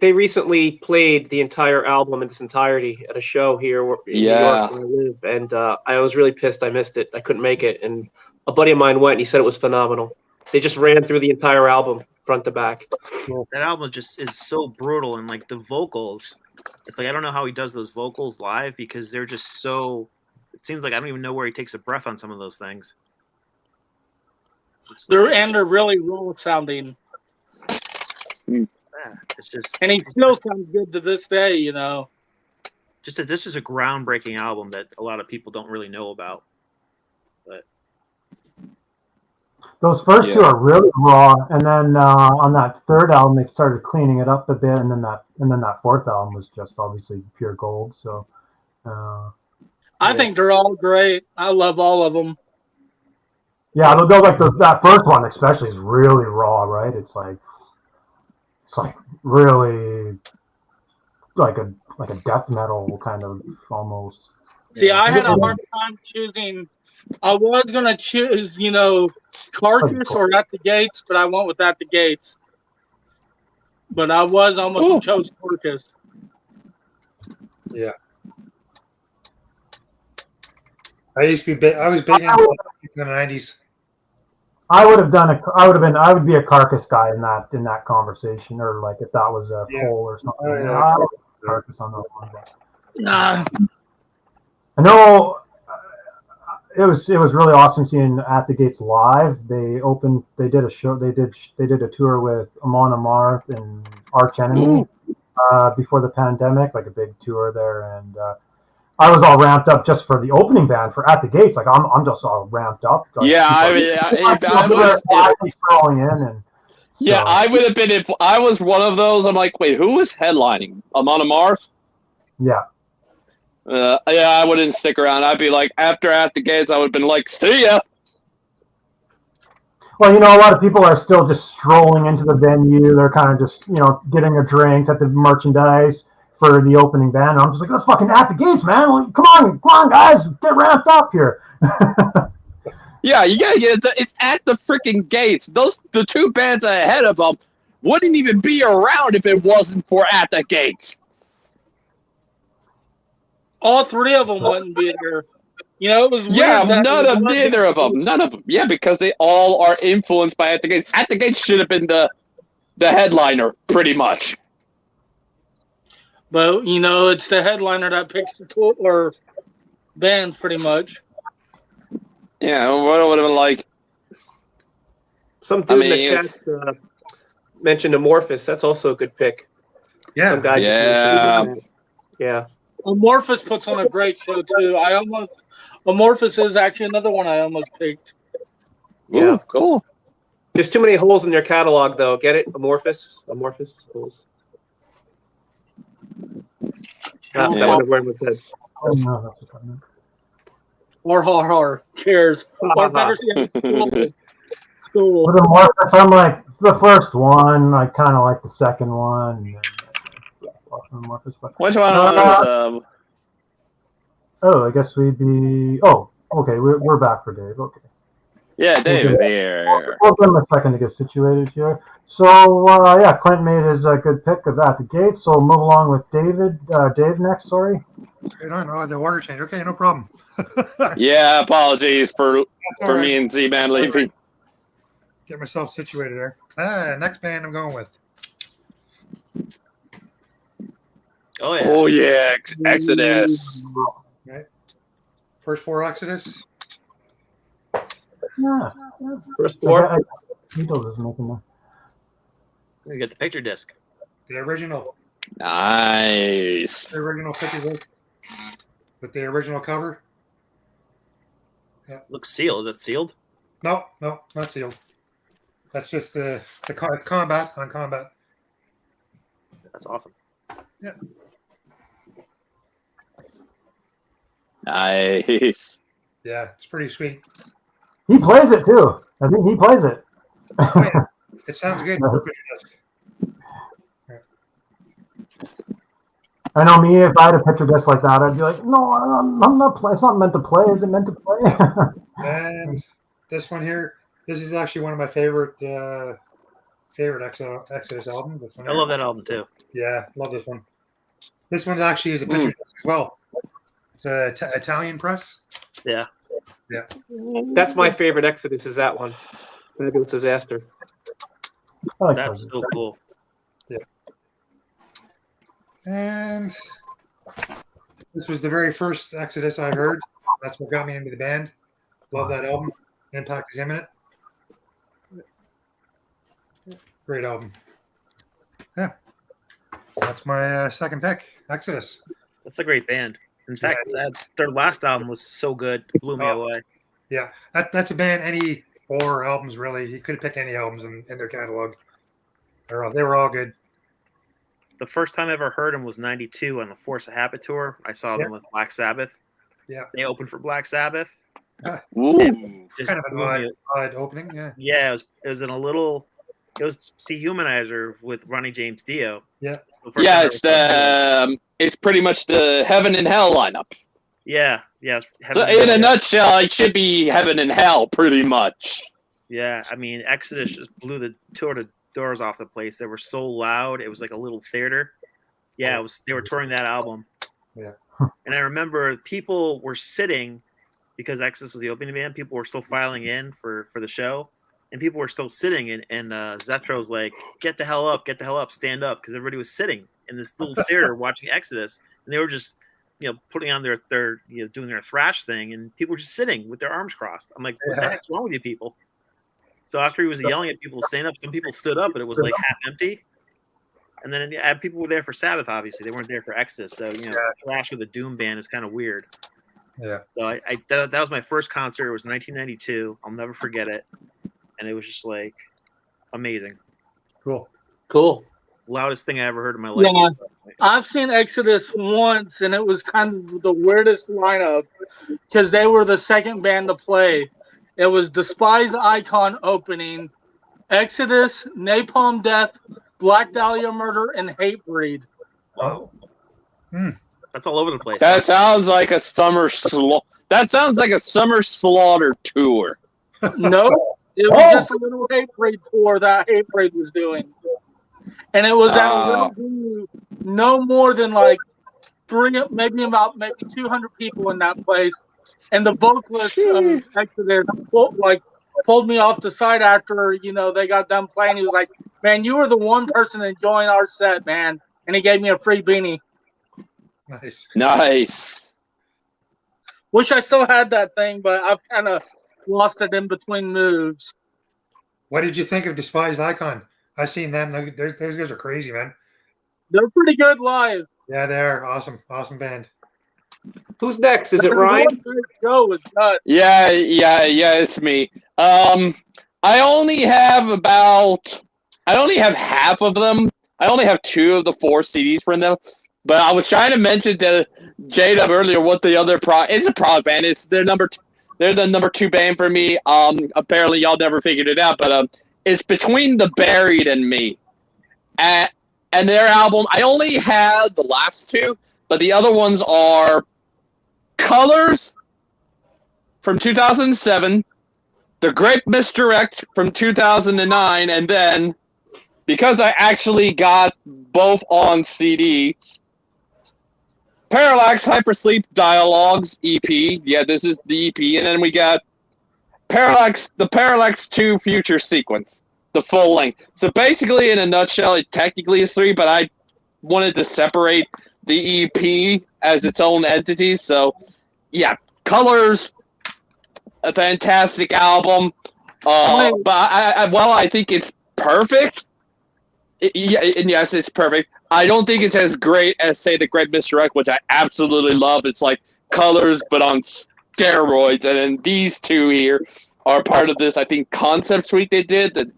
They recently played the entire album in its entirety at a show here in New York where I live, and I was really pissed I missed it. I couldn't make it, and a buddy of mine went, and he said it was phenomenal. They just ran through the entire album front to back. That album just is so brutal, and like the vocals, it's like I don't know how he does those vocals live because they're just so. It seems like I don't even know where he takes a breath on some of those things. They're really raw sounding, It's just, and he still sounds good to this day. just that this is a groundbreaking album that a lot of people don't really know about. But Those first two are really raw, and then on that third album they started cleaning it up a bit, and then that fourth album was just obviously pure gold. So I think they're all great. I love all of them. yeah, they'll like that first one especially is really raw, right? It's like really like a death metal kind of almost. See, I had a hard time choosing. I was gonna choose, Carcass or At the Gates, but I went with At the Gates. But I was almost chose Carcass. Yeah. I used to be big. I was big in the 90s. I would be a Carcass guy in that conversation, or like if that was a poll or something. I would be Carcass on that one. Nah. I know it was really awesome seeing At the Gates live. They did a show. They did a tour with Amon Amarth and Arch Enemy before the pandemic, like a big tour there, and I was all ramped up just for the opening band for At the Gates. Like I'm just all ramped up. Like, I was throwing in, and yeah, I would have been if I was one of those. I'm like, wait, who was headlining? Amon Amarth? Yeah. I wouldn't stick around. I'd be like, after At the Gates, I would have been like, see ya. Well, a lot of people are still just strolling into the venue. They're kind of just, getting their drinks at the merchandise for the opening band. And I'm just like, let's fucking At the Gates, man. Like, come on, guys, get ramped up here. Yeah. It's At the freaking Gates. The two bands ahead of them wouldn't even be around if it wasn't for At the Gates. All three of them wouldn't be there. It was weird. Yeah, neither of them. None of them. Yeah, because they all are influenced by At the Gates. At the Gates should have been the headliner, pretty much. But, it's the headliner that picks the tour or bands, pretty much. Yeah, what would have been like? Some dude in the chat mentioned Amorphous. That's also a good pick. Yeah. Some guy yeah. Amorphous puts on a great show, too. Amorphous is actually another one I almost picked. Yeah. Ooh, cool. There's too many holes in your catalog, though. Get it? Amorphous holes. That would have went with it. Or cares. Or better yet, school. With Amorphous, I'm like, the first one, I kind of like the second one. And then, Amorphous, but, which one was? I guess we'd be. Oh, okay, we're back for Dave. Okay. Yeah, Dave here. We'll give him a second to get situated here. So, Clint made his good pick of At the Gates. So, move along with David. Dave next, sorry. No, the order change. Okay, no problem. Yeah, apologies for me and Z-Man leaving. Get myself situated there. Next band I'm going with. Oh yeah, Exodus. Okay. First four Exodus. Yeah. First four. Beatles is making that. We get the picture disc. The original. Nice. The original picture disc with the original cover. Yeah. Looks sealed. Is it sealed? No, not sealed. That's just the combat on combat. That's awesome. Yeah. Nice. Yeah, it's pretty sweet. He plays it too. I think he plays it. Oh, yeah. It sounds good. I know me, if I had a picture disc like that, I'd be like, no, I'm not playing. It's not meant to play. Is it meant to play? And this one here, this is actually one of my favorite Exodus albums. This one I love that album too. Yeah, love this one. This one actually is a picture disc as well. It's an Italian press. Yeah. Yeah. That's my favorite Exodus. Is that one? Fabulous Disaster. That's so cool. Yeah. And this was the very first Exodus I heard. That's what got me into the band. Love that album. Impact is Imminent. Great album. Yeah. That's my second pick, Exodus. That's a great band. In fact, their last album was so good, it blew me away. Yeah, that's a band. Any 4 albums really. You could have picked any albums in their catalog. They were all good. The first time I ever heard them was '92 on the Force of Habit tour. I saw them with Black Sabbath. Yeah, they opened for Black Sabbath. Ooh. Kind of an odd opening. Yeah. Yeah, it was in a little. It was Dehumanizer with Ronnie James Dio. Yeah. Yeah, it's pretty much the Heaven and Hell lineup. Yeah. So in a nutshell, it should be Heaven and Hell, pretty much. Yeah, I mean, Exodus just blew the doors off the place. They were so loud. It was like a little theater. Yeah, they were touring that album. Yeah. And I remember people were sitting because Exodus was the opening band. People were still filing in for the show, and people were still sitting. And Zetro's like, "Get the hell up! Stand up!" Because everybody was sitting in this little theater watching Exodus, and they were just, putting on their doing their thrash thing, and people were just sitting with their arms crossed. I'm like, what the heck's wrong with you people? So after he was yelling at people to stand up, some people stood up, but it was like half empty. And then people were there for Sabbath, obviously. They weren't there for Exodus. So, thrash with a doom band is kind of weird. Yeah. So that was my first concert. It was 1992. I'll never forget it. And it was just like amazing. Cool. Loudest thing I ever heard in my life. Yeah, I've seen Exodus once, and it was kind of the weirdest lineup because they were the second band to play. It was Despise Icon opening, Exodus, Napalm Death, Black Dahlia Murder, and Hatebreed. Wow. That's all over the place. That sounds like a summer slaughter tour. No, it was just a little Hatebreed tour that Hatebreed was doing. And it was at a little venue, no more than like maybe 200 people in that place. And the vocalist of Exodus pulled me off the side after, they got done playing. He was like, "Man, you were the one person enjoying our set, man." And he gave me a free beanie. Nice. Wish I still had that thing, but I've kind of lost it in between moves. What did you think of Despised Icon? I've seen them. Those guys are crazy, man. They're pretty good live. Yeah, they're awesome. Awesome band. Who's next? Is it Ryan? Yeah, it's me. I only have half of them. I only have 2 of the 4 CDs from them. But I was trying to mention to J-Dub earlier what the other it's a prog band. They're the number 2 band for me. Apparently y'all never figured it out, but it's Between the Buried and Me. And their album, I only had the last 2, but the other ones are Colors from 2007, The Great Misdirect from 2009, and then, because I actually got both on CD, Parallax Hypersleep Dialogues EP. Yeah, this is the EP. And then we got the Parallax 2 Future Sequence, the full length. So basically, in a nutshell, it technically is 3, but I wanted to separate the EP as its own entity. So, yeah, Colors, a fantastic album. But I think it's perfect. Yes, it's perfect. I don't think it's as great as, say, The Great Misdirect, which I absolutely love. It's like Colors, but on steroids. And then these 2 here are part of this, I think, concept suite they did.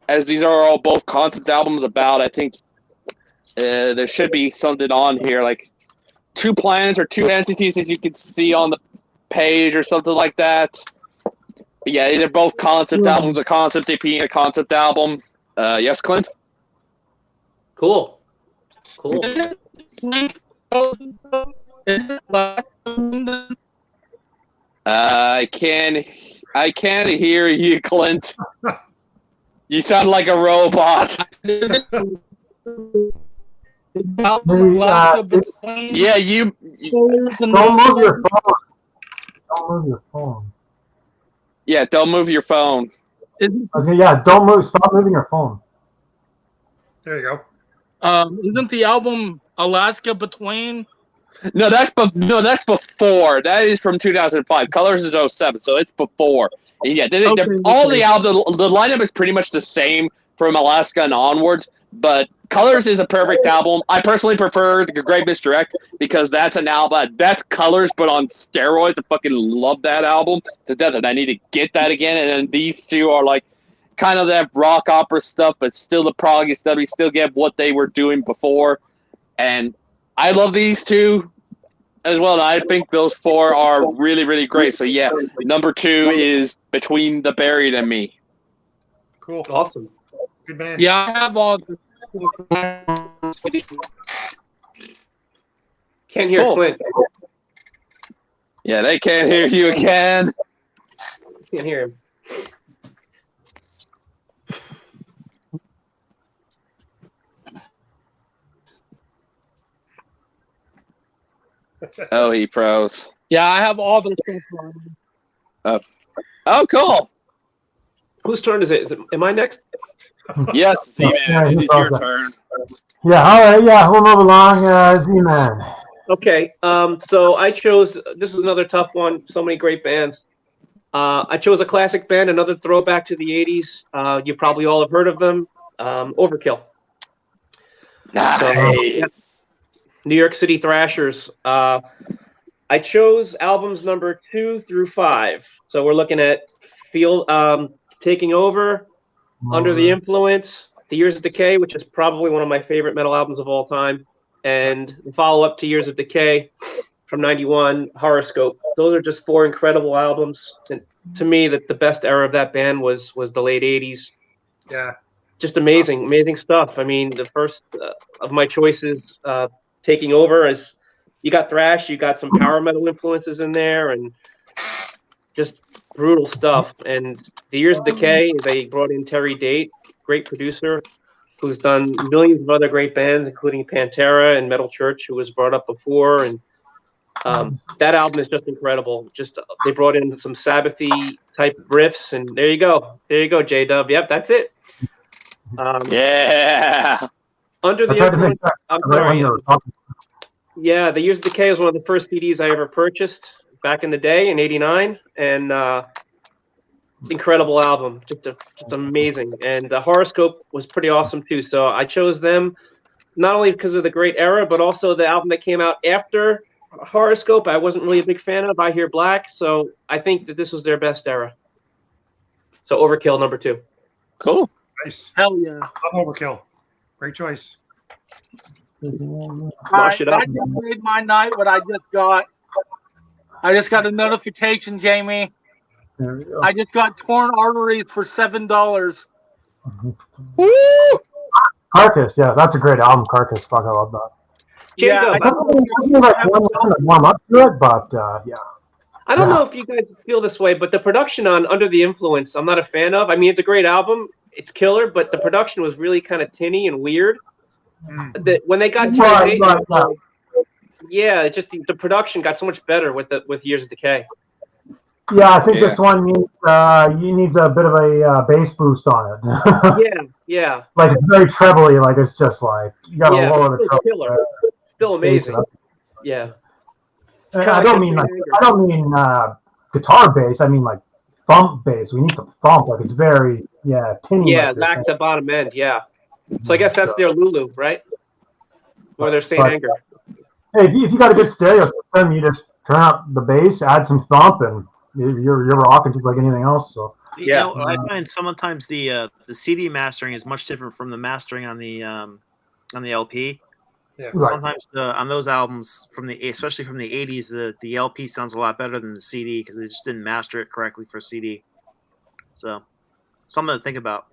As these are all both concept albums about, I think there should be something on here, like 2 planets or 2 entities, as you can see on the page or something like that. But yeah, they're both concept albums, a concept EP and a concept album. Yes, Clint? Cool. I can't hear you, Clint. You sound like a robot. Yeah, you. Don't move your phone. Don't move your phone. Yeah, don't move your phone. Okay, yeah, don't move. Stop moving your phone. There you go. Isn't the album Alaska Between? No, that's before. That is from 2005. Colors is 07, so it's before. And yeah, all the album, the lineup is pretty much the same from Alaska and onwards. But Colors is a perfect album. I personally prefer The Great Misdirect because that's an album that's Colors but on steroids. I fucking love that album to death, and I need to get that again. And then these two are like kind of that rock opera stuff, but still the proggy stuff. We still get what they were doing before, and I love these two as well. And I think those four are really, really great. So yeah, number 2 is Between the Buried and Me. Cool. Awesome. Good band. Yeah, I have all the. Can't hear Cool. Clint. Yeah, they can't hear you again. Can't hear him. Oh, he pros. Yeah, I have all the stuff. Oh, cool. Whose turn is it? Am I next? Yes, Z-Man, Yeah, it he's is your awesome. turn. Yeah, all right, yeah, we'll move along. Z-Man. Okay, so I chose, this is another tough one, so many great bands. I chose a classic band, another throwback to the 80s. You probably all have heard of them, Overkill. Nice. New York City Thrashers. I chose albums number 2 through 5. So we're looking at Taking Over, Under the Influence, The Years of Decay, which is probably one of my favorite metal albums of all time, and the follow-up to Years of Decay from '91, Horoscope. Those are just 4 incredible albums. And to me, that the best era of that band was the late '80s. Yeah. Just amazing stuff. I mean, the first of my choices, Taking Over, is you got thrash, you got some power metal influences in there, and just brutal stuff. And The Years of Decay, they brought in Terry Date, great producer, who's done millions of other great bands, including Pantera and Metal Church, who was brought up before. And that album is just incredible. Just they brought in some Sabbathy type riffs, and there you go, J-Dub. Yep, that's it. Yeah. Under the Influence. I'm sorry. Yeah, The Years of Decay is one of the first CDs I ever purchased back in the day in '89, and incredible album, just amazing. And the Horoscope was pretty awesome too. So I chose them not only because of the great era, but also the album that came out after Horoscope. I wasn't really a big fan of I Hear Black, so I think that this was their best era. So Overkill, number 2. Cool. Nice. Hell yeah. Love Overkill. Great choice. All right, it up. that just made my night. What I just got a notification, Jamie. There we go. I just got Torn Arteries for $7. Woo! Carcass, yeah, that's a great album, Carcass. Fuck, I love that. Yeah, J-Dub, Warm up to it, but yeah. I don't know if you guys feel this way, but the production on Under the Influence, I'm not a fan of. I mean, it's a great album. It's killer, but the production was really kind of tinny and weird. When they got Terry Date, yeah, it just the production got so much better with Years of Decay. Yeah, I think this one needs a bit of a bass boost on it. Yeah. Like it's very trebly, like it's just like you gotta lower the treble. Killer. Still amazing. Yeah. I don't mean guitar bass. I mean like thump bass. We need some thump. Like it's very tinny. Yeah, back to bottom end. Yeah. So I guess that's their Lulu, right? Or their Saint Anger. Hey, if you got a good stereo system, you just turn up the bass, add some thump, and you're rocking just like anything else. So You know, I find sometimes the CD mastering is much different from the mastering on the LP. Yeah. Right. Sometimes on those albums especially from the 80s, the LP sounds a lot better than the CD because they just didn't master it correctly for CD. So something to think about.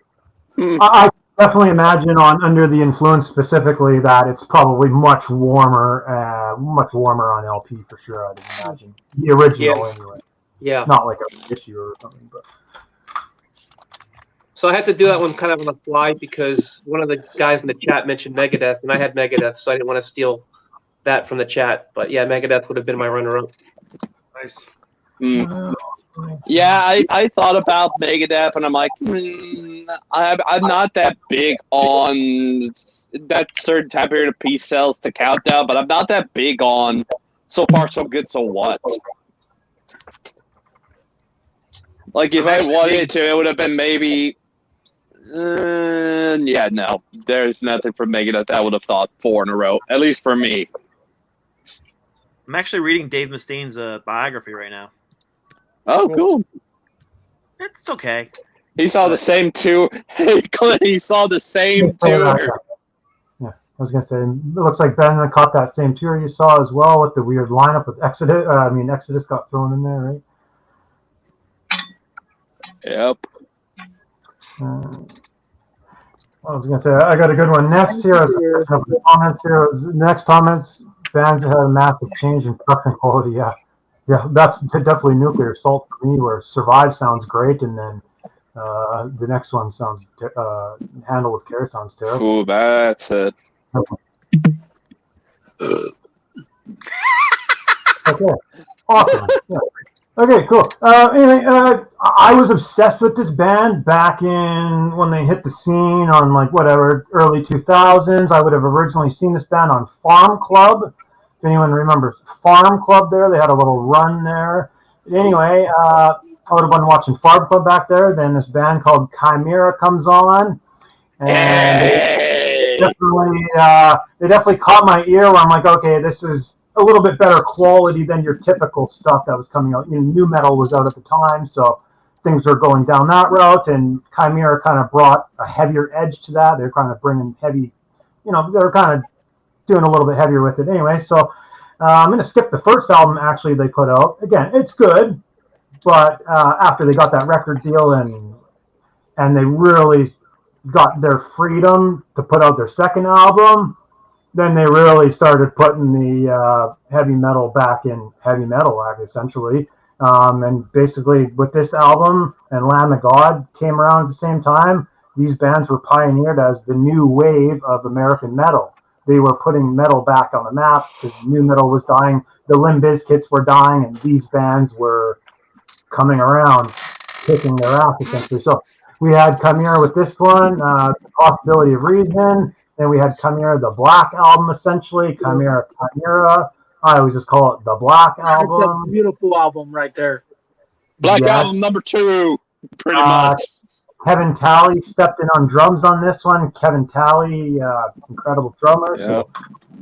I definitely imagine on Under the Influence specifically that it's probably much warmer on LP for sure. I'd imagine the original anyway. Yeah. Not like a issue or something, but. So I had to do that one kind of on the fly because one of the guys in the chat mentioned Megadeth, and I had Megadeth, so I didn't want to steal that from the chat. But yeah, Megadeth would have been my runner-up. Nice. Yeah, I thought about Megadeth, and I'm like, I'm not that big on that certain time period of Peace Cells to Countdown, but I'm not that big on So Far So Good So What. Like if I wanted to, it would have been maybe Yeah, no. There's nothing from Megadeth I would have thought 4 in a row, at least for me. I'm actually reading Dave Mustaine's biography right now. Oh, cool. It's okay. He saw the same tour. He saw the same tour. Yeah, I was gonna say it looks like Ben caught that same tour you saw as well with the weird lineup with Exodus. Exodus got thrown in there, right? Yep. I was gonna say I got a good one next here. Comments here. Next comments. Bands that had a massive change in production quality. Yeah, that's definitely Nuclear Assault for me. Where Survive sounds great, and then the next one sounds Handle with Care sounds terrible. Ooh, that's it. Okay, awesome. Yeah. Okay, cool. Anyway, I was obsessed with this band back in when they hit the scene on early 2000s. I would have originally seen this band on Farm Club. If anyone remembers Farm Club there, they had a little run there. But anyway, I would have been watching Farm Club back there. Then this band called Chimera comes on. And they definitely caught my ear where I'm like, okay, this is a little bit better quality than your typical stuff that was coming out. New metal was out at the time, so things were going down that route, and Chimera kind of brought a heavier edge to that. They're kind of bringing heavy, they're kind of doing a little bit heavier with it anyway. So I'm going to skip the first album actually they put out. Again, it's good, but after they got that record deal and they really got their freedom to put out their second album, then they really started putting the heavy metal back in heavy metal, essentially. And basically, with this album and Lamb of God came around at the same time, these bands were pioneered as the new wave of American metal. They were putting metal back on the map because new metal was dying. The Limp Bizkits were dying, and these bands were coming around, kicking their ass, essentially. So we had Chimera with this one, The Possibility of Reason. Then we had Chimera, the Black Album, essentially. Chimera. I always just call it the Black Album. That's a beautiful album right there. Black Album number 2, pretty much. Kevin Talley stepped in on drums on this one. Kevin Talley, incredible drummer. Yeah. So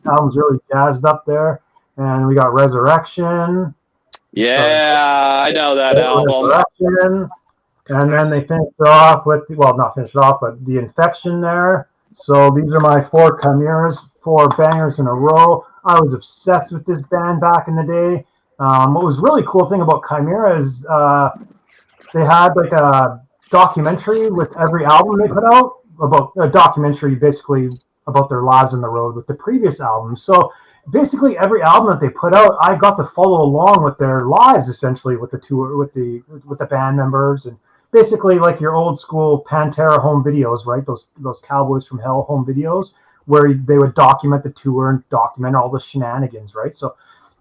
the album's really jazzed up there. And we got Resurrection. Yeah, I know that album. Resurrection. And then they finished it off with, not finished it off, but The Infection there. So these are my 4 Chimeras, 4 bangers in a row. I was obsessed with this band back in the day. What was really cool thing about Chimera is they had like a documentary with every album they put out, about a documentary basically about their lives on the road with the previous albums. So basically every album that they put out, I got to follow along with their lives essentially with the tour, with the band members, and basically like your old school Pantera home videos, right? Those Cowboys from Hell home videos where they would document the tour and document all the shenanigans, right? So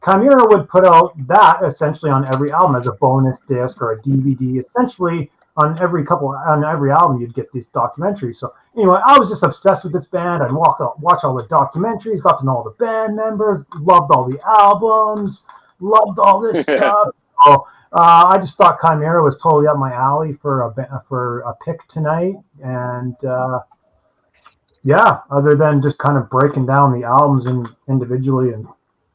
Chimera would put out that essentially on every album as a bonus disc or a DVD. Essentially on every album you'd get these documentaries. So anyway, I was just obsessed with this band. I'd watch all the documentaries, got to know all the band members, loved all the albums, loved all this stuff. So, I just thought Chimera was totally up my alley for a pick tonight, and other than just kind of breaking down the albums individually and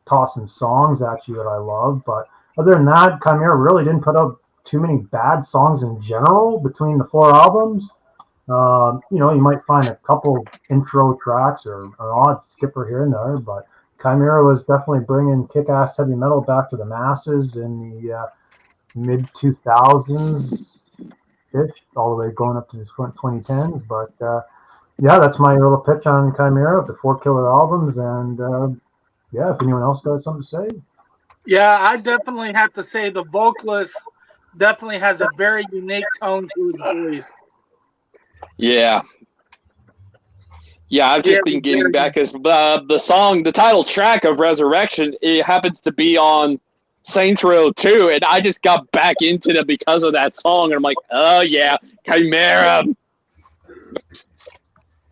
tossing songs at you that I love, but other than that, Chimera really didn't put out too many bad songs in general between the 4 albums. You might find a couple intro tracks or an odd skipper here and there, but Chimera was definitely bringing kick-ass heavy metal back to the masses in the mid 2000s ish, all the way going up to the 2010s. But that's my little pitch on Chimera, the 4 killer albums. And if anyone else got something to say. Yeah, I definitely have to say the vocalist definitely has a very unique tone to his voice. Yeah, I've just been getting back as the song, the title track of Resurrection, it happens to be on Saints Row 2, and I just got back into them because of that song, and I'm like, oh yeah, Chimera.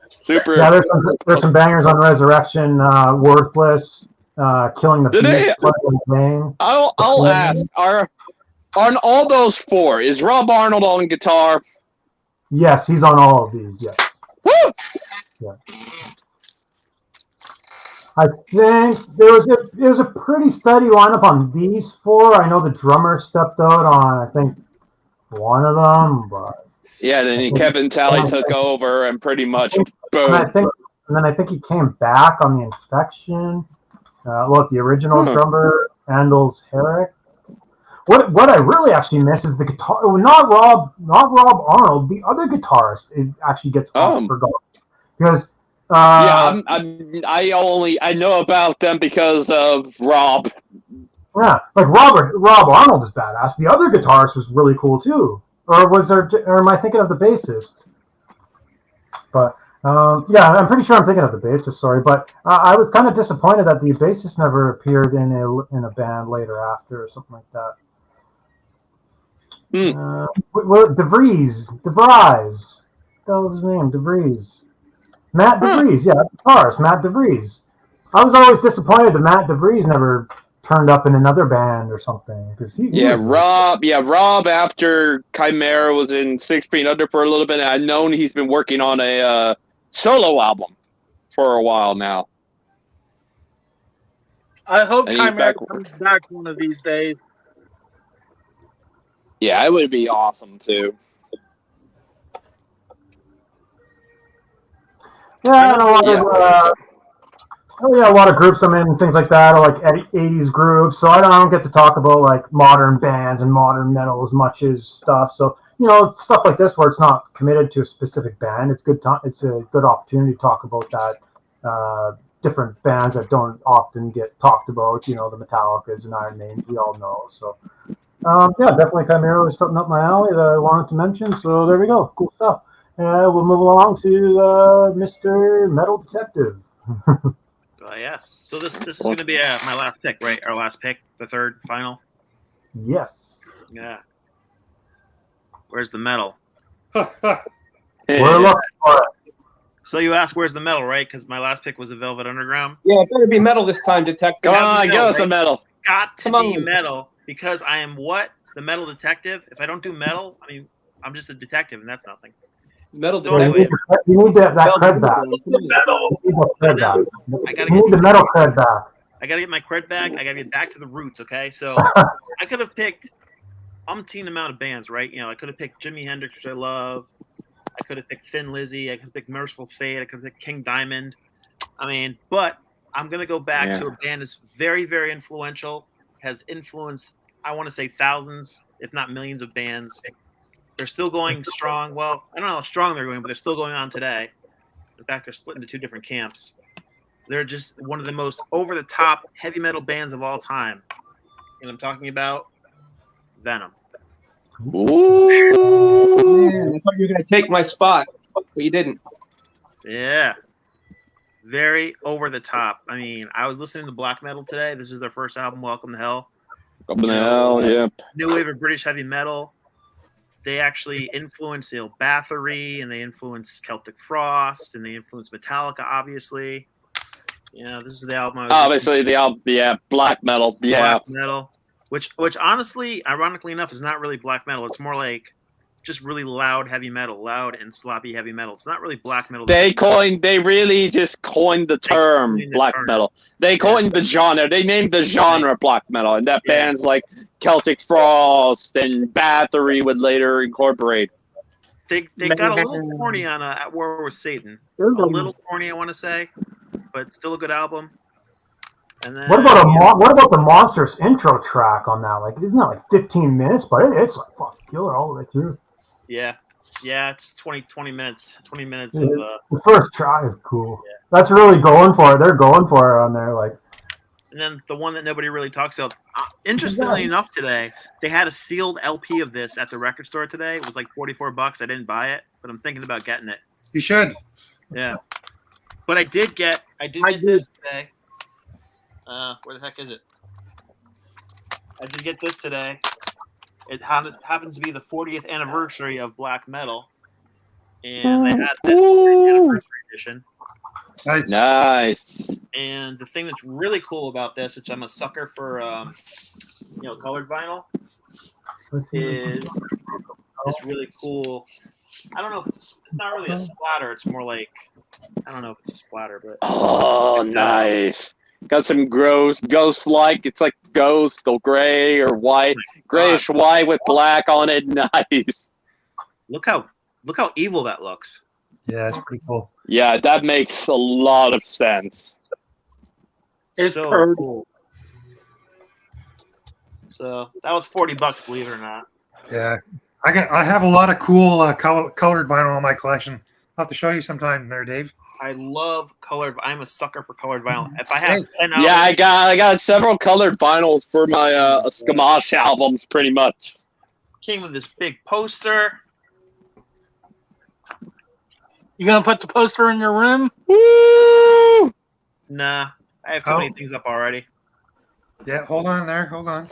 Super. Yeah, there's some bangers on Resurrection, Worthless, Killing the Beast. I'll ask, are on all those 4, is Rob Arnold on guitar? Yes, he's on all of these. Yes. Woo! Yeah. I think it was a pretty steady lineup on these four. I know the drummer stepped out on I think one of them, but Yeah, then Kevin Talley took over and pretty much boom. and then I think he came back on the Infection. The original drummer, Anders Herrick. What I really actually miss is the guitar. Not Rob Arnold. The other guitarist actually gets forgotten because. I know about them because of Rob. Yeah, like Rob Arnold is badass. The other guitarist was really cool too. Or am I thinking of the bassist? But yeah, I'm pretty sure I'm thinking of the bassist. Sorry, but I was kind of disappointed that the bassist never appeared in a band later after or something like that. DeVries. What was his name? DeVries. Matt DeVries. Yeah, guitarist Matt DeVries. I was always disappointed that Matt DeVries never turned up in another band or something because Rob after Chimera was in 6 Feet Under for a little bit. I've known he's been working on a solo album for a while now. I hope Chimera comes back one of these days. Yeah, it would be awesome too. Yeah, and a lot of groups I'm in, things like that, or like 80s groups. So I don't get to talk about like modern bands and modern metal as much as stuff. So stuff like this where it's not committed to a specific band. It's good. It's a good opportunity to talk about that. Different bands that don't often get talked about. The Metallicas and Iron Maidens, we all know. So yeah, definitely Chimera was something up my alley that I wanted to mention. So there we go. Cool stuff. We'll move along to Mr. Metal Detective. Yes. So this is going to be my last pick, right? Our last pick, the third final. Yes. Yeah. Where's the metal? We're looking for it. So you asked, where's the metal, right? Because my last pick was the Velvet Underground. Yeah, it better be metal this time, Detective. Come on, give us a metal. Got to be metal because I am what? The metal detective. If I don't do metal, I mean, I'm just a detective, and that's nothing. Metal So detective. You need that cred back. You need the metal cred back. I gotta get my cred back. I gotta get back to the roots. Okay, so I could have picked umpteen amount of bands, right? I could have picked Jimi Hendrix, which I love. I could have picked Thin Lizzy. I could have picked Merciful Fate. I could have picked King Diamond. I mean, but I'm gonna go back to a band that's very, very influential. Has influenced, I want to say, thousands, if not millions, of bands. They're still going strong. Well, I don't know how strong they're going, but they're still going on today. In fact, they're split into two different camps. They're just one of the most over-the-top heavy metal bands of all time. And I'm talking about Venom. Ooh. Man, I thought you were going to take my spot, but you didn't. Yeah. Very over-the-top. I mean, I was listening to black metal today. This is their first album, Welcome to Hell. Welcome to Hell, yep. New wave of British heavy metal. They actually influenced Bathory, and they influenced Celtic Frost, and they influenced Metallica, obviously. This is the album. Obviously, the album, black metal, Black metal, which ihonestly, ironically enough, is not really black metal. It's more like just really loud heavy metal, loud and sloppy heavy metal. It's not really black metal. They really just coined the term black metal. They coined the genre. They named the genre black metal, and that bands like Celtic Frost and Bathory would later incorporate. They got a little corny on At War with Satan. A little corny, I want to say, but still a good album. And then, what about the Monsters intro track on that? Like, isn't that like 15 minutes? But it's like fucking killer all the way through. Yeah, it's 20 minutes. 20 minutes of the first track is cool. Yeah. That's really going for it. They're going for it on there, like. And then the one that nobody really talks about. Interestingly enough, today they had a sealed LP of this at the record store today. It was like $44. I didn't buy it, but I'm thinking about getting it. You should. Yeah, but I did get this today. Where the heck is it? I did get this today. It happens to be the 40th anniversary of black metal, and they had this anniversary edition. Nice. And the thing that's really cool about this, which I'm a sucker for, colored vinyl, is this really cool I don't know if it's not really a splatter. It's more like I don't know if it's a splatter, but Oh, nice. Got some ghost-like. It's like ghost or gray or white, grayish white with black on it. Nice. look how evil that looks. Yeah, it's pretty cool. Yeah, that makes a lot of sense. It's So perfect. cool. So that was $40, believe it or not. Yeah, I have a lot of cool colored vinyl in my collection. I'll have to show you sometime there, Dave. I love colored. I'm a sucker for colored vinyl. If I have 10 Yeah, I albums, got several colored vinyls for my Skamash albums, pretty much. came with this big poster. You gonna put the poster in your room? Woo! Nah, I have too many things up already. Yeah, hold on there. Hold on.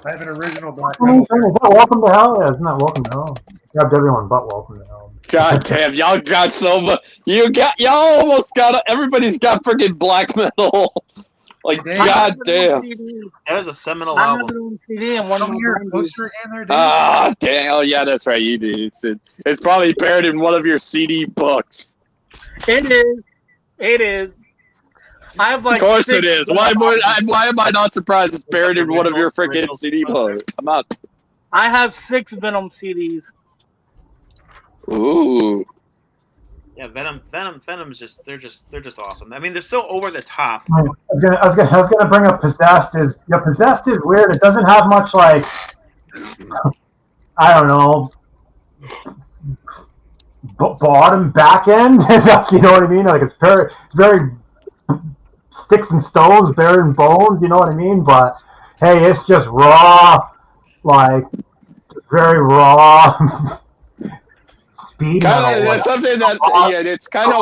I have an original black Is metal. that Welcome to Hell? Yeah, isn't that Welcome to Hell? Grabbed everyone but Welcome to Hell. God damn, y'all got so much. Y'all almost got. Everybody's got freaking black metal. Like, Dave, god damn. That is a seminal I have album. it on CD and one of Show me my your friends. poster again there, Dave. Ah, damn. Oh, yeah, that's right. You do. It's probably buried in one of your CD books. It is. It is. I have like. Of course it 6 is. Why am I not surprised it's buried in one of your freaking CD books? I'm not. I have 6 Venom CDs. Ooh. Yeah, Venom's just they're just awesome. I mean, they're so over the top. I was gonna bring up Possessed. Possessed is weird. It doesn't have much like I don't know bottom back end. Like, you know what I mean? Like it's very sticks and stones, bare and bones. You know what I mean? But hey, it's just raw, like very raw. Speed metal, That's something that it's kind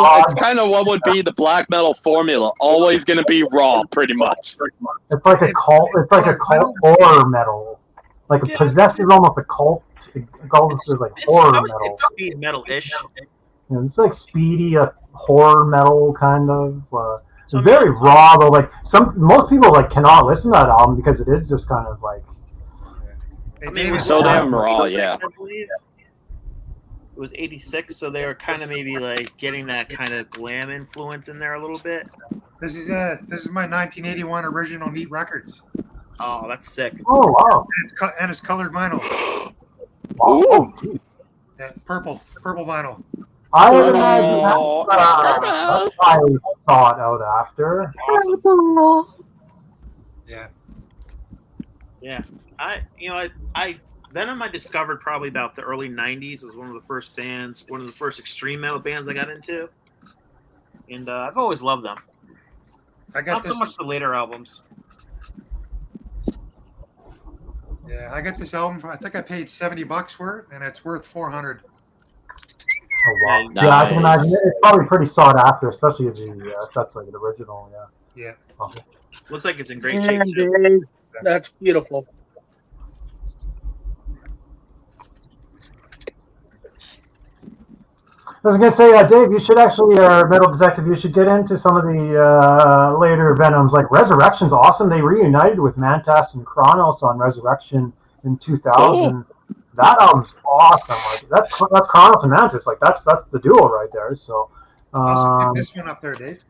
of what would be the black metal formula. Always going to be raw, pretty much. It's like a cult. It's like a cult horror metal. Like a Possessed is almost a cult. It's like horror metal. It's speed metal-ish. It's like speedy horror metal kind of. So, It's very raw though. Like most people like cannot listen to that album because it is just kind of like. I mean, So damn raw, yeah. I believe it was 86, so they were kind of maybe like getting that kind of glam influence in there a little bit. This is my 1981 original Neat Records. Oh, that's sick. Oh wow! And it's colored vinyl. Ooh. Yeah, purple vinyl. I would imagine that's why I saw it out after. Awesome. Yeah. Yeah, I Venom I discovered probably about the early '90s. Was one of the first bands, one of the first extreme metal bands I got into, and I've always loved them. I got Not so much the later albums. Yeah, I got this album. I think I paid $70 for it, and it's worth $400. Oh wow! Nice. Yeah, I can imagine it's probably pretty sought after, especially if that's like the original. Yeah. Yeah. Okay. Looks like it's in great shape And too. Dave, that's beautiful. I was gonna say, Dave, you should actually, Metal Detective, you should get into some of the later Venoms. Like Resurrection's awesome. They reunited with Mantas and Kronos on Resurrection in 2000. Cool. That album's awesome. Like that's Kronos and Mantas. Like that's the duo right there. So Also, pick this one up there, Dave.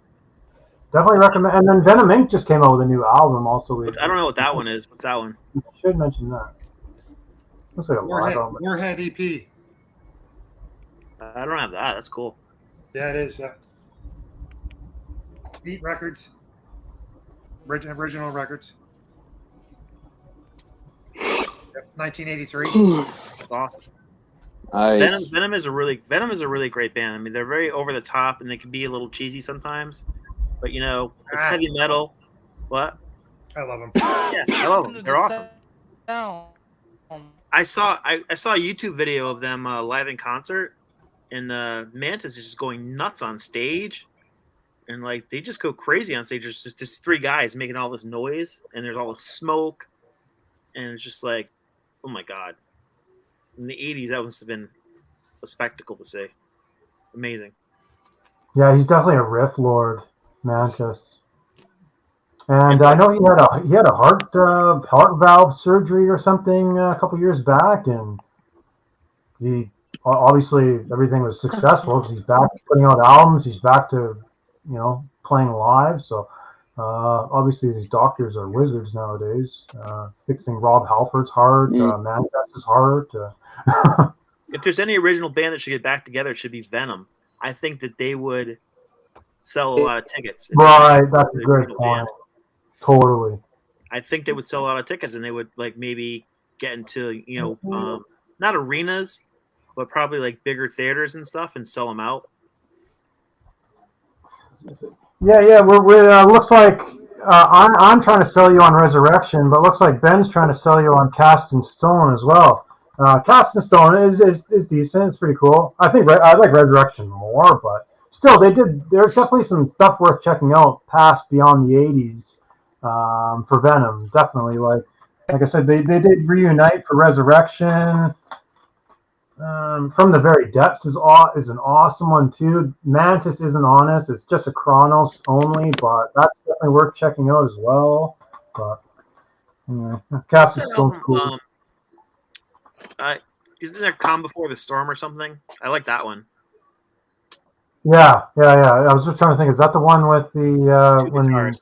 definitely recommend. And then Venom Inc. just came out with a new album. Also, we I don't know what that one is. What's that one? should mention that. Looks like a live album. Warhead EP. I don't have that. That's cool. Yeah, it is. Neat Records. Original records. Yep, 1983. That's awesome. Nice. Venom is a really great band. I mean, they're very over the top and they can be a little cheesy sometimes, but it's heavy metal. What? I love them. Yeah, I love them. They're awesome. I saw a YouTube video of them live in concert, and Mantis is just going nuts on stage, and like they just go crazy on stage. There's just 3 guys making all this noise, and there's all this smoke, and it's just like, oh my god. In the 80s, that must have been a spectacle to see. Amazing. Yeah, he's definitely a riff lord, Mantis. And I know he had a heart valve surgery or something a couple years back, and obviously everything was successful. He's back putting out albums. He's back to playing live. So obviously these doctors are wizards nowadays. Fixing Rob Halford's heart, Manifest's heart. If there's any original band that should get back together, it should be Venom. I think that they would sell a lot of tickets. Right, that's a great point. Totally. I think they would sell a lot of tickets, and they would like maybe get into not arenas, but probably like bigger theaters and stuff, and sell them out. Yeah. We're looks like I'm trying to sell you on Resurrection, but looks like Ben's trying to sell you on Cast in Stone as well. Cast in Stone is decent. It's pretty cool. I like Resurrection more, but still, there's definitely some stuff worth checking out past beyond the 80s for Venom. Definitely, like I said, they did Reunite for Resurrection. From the Very Depths is an awesome one too. Mantis isn't honest; it's just a Chronos only, but that's definitely worth checking out as well. But Cast in Stone's cool. Isn't there Calm Before the Storm or something? I like that one. Yeah. I was just trying to think. Is that the one with the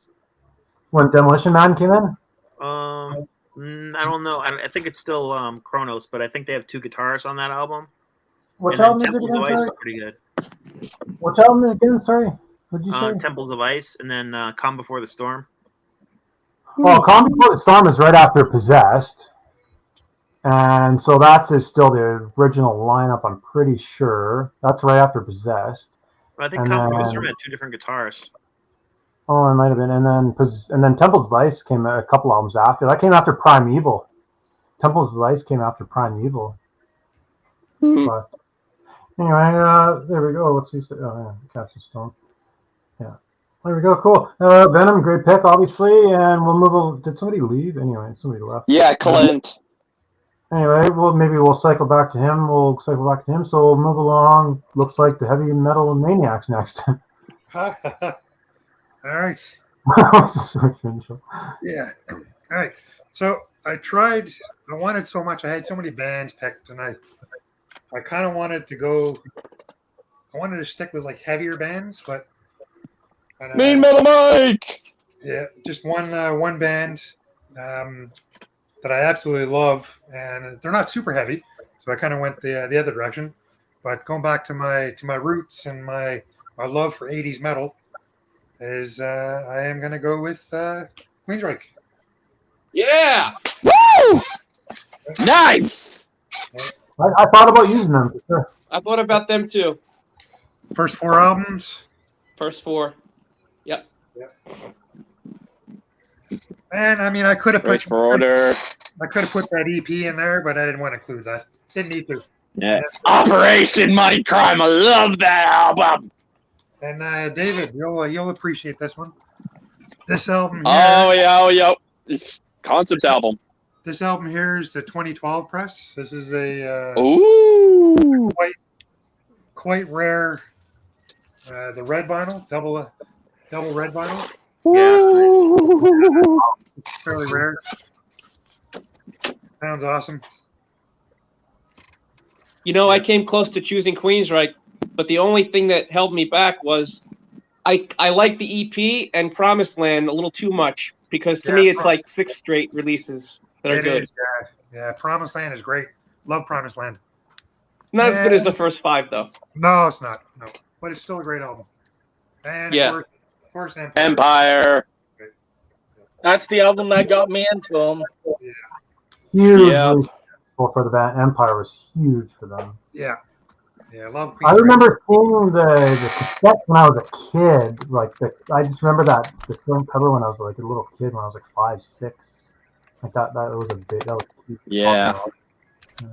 when Demolition Man came in? I don't know. I think it's still Chronos, but I think they have 2 guitars on that album. Which and album is it Temples again? of Ice Sorry. is pretty good. Which album again? Sorry. What did you say? Temples of Ice, and then Calm Before the Storm. Well, Calm Before the Storm is right after Possessed. And so is still the original lineup, I'm pretty sure. That's right after Possessed. But I think Calm Before the Storm had 2 different guitars. Oh, it might have been. And then Temples of Ice came a couple albums after. That came after Primeval. Temples of Ice came after Primeval. But anyway, there we go. What's he say? Oh, yeah, Cast in Stone. Yeah. There we go. Cool. Venom, great pick, obviously. And we'll move on. Did somebody leave? Anyway, somebody left. Yeah, Clint. Anyway, maybe we'll cycle back to him. So we'll move along. Looks like the Heavy Metal Maniacs next. All right. Yeah. All right. So I wanted so much. I had so many bands picked, and I kind of wanted to stick with like heavier bands, but Mean Metal Mike. Yeah, just one band that I absolutely love, and they're not super heavy, so I kind of went the other direction. But going back to my roots and my love for 80s metal is I am going to go with Queensryche. Yeah. Woo! Nice. I thought about using them for sure. I thought about them too. First 4 albums. First 4. Yep. And I mean, I could have put that EP in there, but I didn't want to include that. Didn't need to. Yeah. Operation Money Crime. I love that album. And David, you'll appreciate this one. This album here. Oh yeah. It's concept album. This album here is the 2012 press. This is a quite rare. The red vinyl, double red vinyl. Yeah, it's fairly rare. Sounds awesome. I came close to choosing Queensryche, but the only thing that held me back was I like the EP and Promised Land a little too much, because to me it's like 6 straight releases that are good. Yeah, Promised Land is great. Love Promised Land. Not as good as the first 5 though. No, it's not. No, but it's still a great album. And of course, Empire. That's the album that got me into them. Yeah. Huge for the band. Empire was huge for them. Yeah. Yeah, I love I remember seeing the cassette when I was a kid. I just remember the film cover when I was like a little kid, when I was like 5, 6. Like that was a big. That was huge. Yeah. I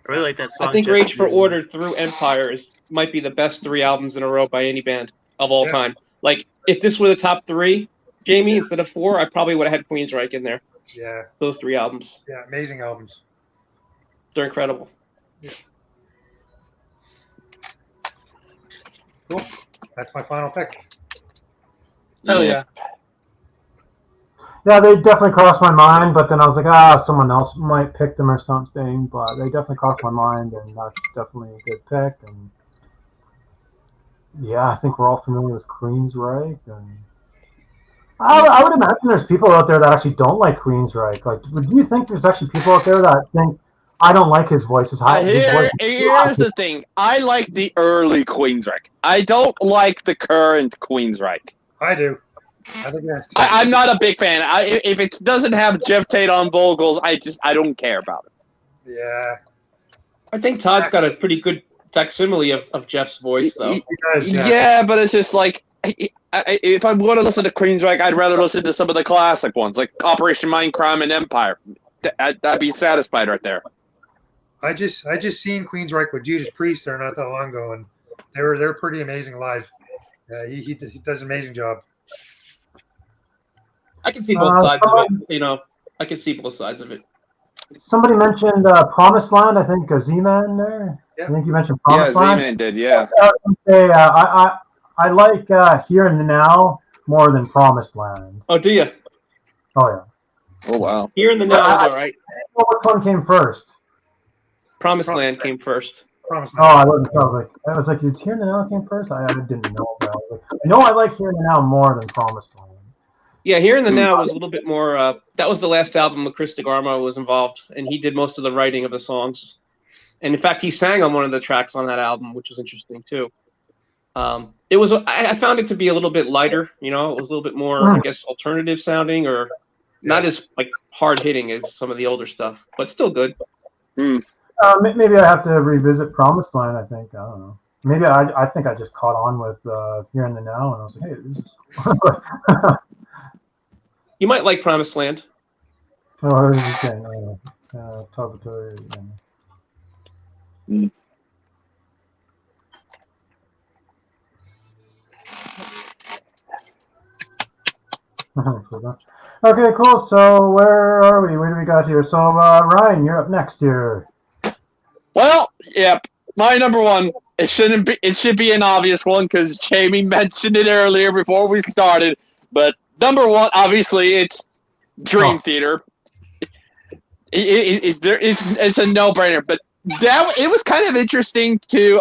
really like that song. I think Rage for Order through Empire might be the best 3 albums in a row by any band of all time. Like, if this were the top 3, Jamie, instead of 4, I probably would have had Queensryche in there. Yeah. Those 3 albums. Yeah, amazing albums. They're incredible. Yeah. Cool. That's my final pick. Hell yeah. Yeah, they definitely crossed my mind, but then I was like, someone else might pick them or something. But they definitely crossed my mind, and that's definitely a good pick. And yeah, I think we're all familiar with Queensryche, and I would imagine there's people out there that actually don't like Queensryche. Like, do you think there's actually people out there that think I don't like his voice? His voice Here's the thing. I like the early Queensryche. I don't like the current Queensryche. I do. I think that's. I'm not a big fan. If it doesn't have Jeff Tate on vocals, I don't care about it. Yeah. I think Todd's got a pretty good facsimile of Jeff's voice, though. He does, yeah. Yeah, but it's just like if I'm going to listen to Queensryche, I'd rather listen to some of the classic ones, like Operation Mindcrime and Empire. I'd be satisfied right there. I just seen Queensryche with Judas Priest there not that long ago, and they're pretty amazing live. He does an amazing job. I can see both sides of it. You know, I can see both sides of it. Somebody mentioned Promised Land. I think Z-Man there. Yeah. I think you mentioned Promised Yeah, Land. Z-Man did, yeah. I like Here and Now more than Promised Land. Oh, do you? Oh yeah. Oh, wow. Here in the Now is all right. Well, which one came first? Promised Land came first. Promise. Oh, I was like, it's Here and Now came first. I didn't know. But I know I like Here and Now more than Promised Land. Yeah, Here in the Now was a little bit more. That was the last album where Chris DeGarmo was involved, and he did most of the writing of the songs. And in fact, he sang on one of the tracks on that album, which was interesting too. It was. I found it to be a little bit lighter. You know, it was a little bit more, I guess, alternative sounding, or not as like hard hitting as some of the older stuff, but still good. Maybe I have to revisit Promised Land. I think I don't know. Maybe I think I just caught on with Here and Now, and I was like, hey, this is. You might like Promised Land. What was he saying? Okay, cool. So where are we? Where do we got here? So Ryan, you're up next here. Well, yep. My number one. It should be an obvious one because Jamie mentioned it earlier before we started. But number one, obviously, it's Dream Theater. It's a no-brainer. But it was kind of interesting to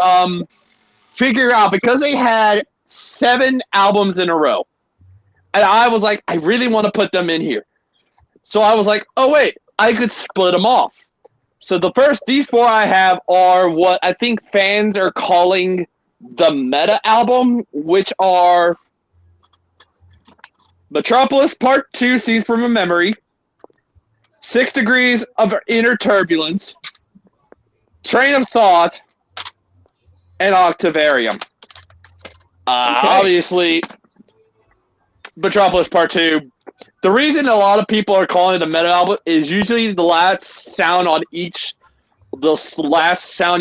figure out because they had 7 albums in a row. And I was like, I really want to put them in here. So I was like, oh, wait, I could split them off. So these 4 I have are what I think fans are calling the meta album, which are Metropolis Part 2, Scenes from a Memory, 6 Degrees of Inner Turbulence, Train of Thought, and Octavarium. Obviously, Metropolis Part 2. The reason a lot of people are calling it a meta album is usually the last sound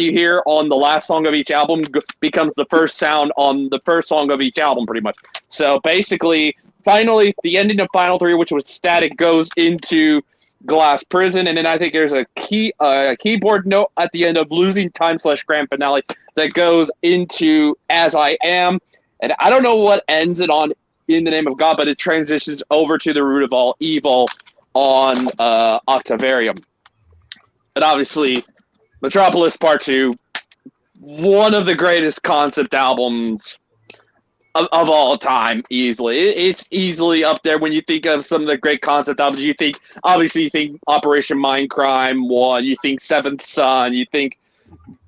you hear on the last song of each album becomes the first sound on the first song of each album, pretty much. So basically, finally, the ending of Final 3, which was Static, goes into Glass Prison, and then I think there's a keyboard note at the end of Losing Time / Grand Finale that goes into As I Am, and I don't know what ends it on In the Name of God, but it transitions over to The Root of All Evil on Octavarium. And obviously, Metropolis Part 2, one of the greatest concept albums of all time, easily. It's easily up there when you think of some of the great concept albums. You think Operation Mindcrime 1, you think Seventh Son, you think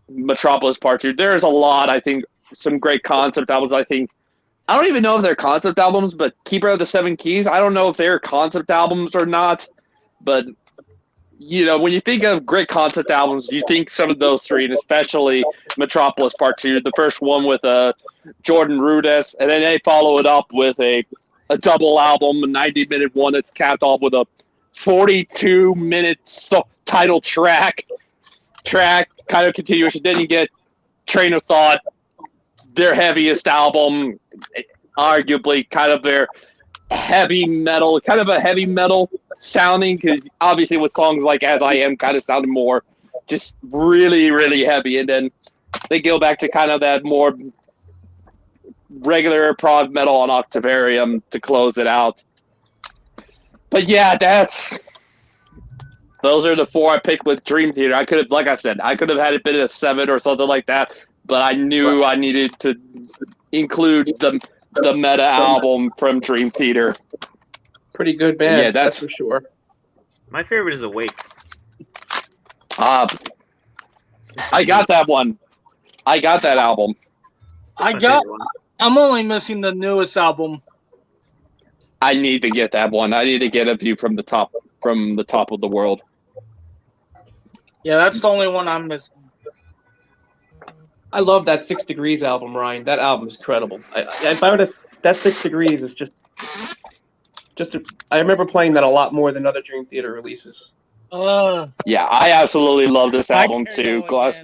Metropolis Part 2. There's a lot, I think, some great concept albums, I think. I don't even know if they're concept albums, but Keeper of the Seven Keys, I don't know if they're concept albums or not. But, you know, when you think of great concept albums, you think some of those 3, and especially Metropolis Part 2, the first one with Jordan Rudess, and then they follow it up with a double album, a 90-minute one that's capped off with a 42-minute title track kind of continuation. Then you get Train of Thought, their heaviest album, arguably kind of their heavy metal, kind of a heavy metal sounding, because obviously with songs like As I Am kind of sounded more just really, really heavy. And then they go back to kind of that more regular prog metal on Octavarium to close it out. But yeah, those are the 4 I picked with Dream Theater. I could have, like I said, I could have had it been a 7 or something like that, but I knew I needed to include the Meta album from Dream Theater. Pretty good band, Yeah, that's for sure. My favorite is Awake. I got that one. I got that album. I'm only missing the newest album. I need to get that one. I need to get a view from the top of the world. Yeah, that's the only one I'm missing. I love that 6 Degrees album, Ryan. That album is incredible. If I were to, that 6 Degrees is I remember playing that a lot more than other Dream Theater releases. Yeah, I absolutely love this album too. Glass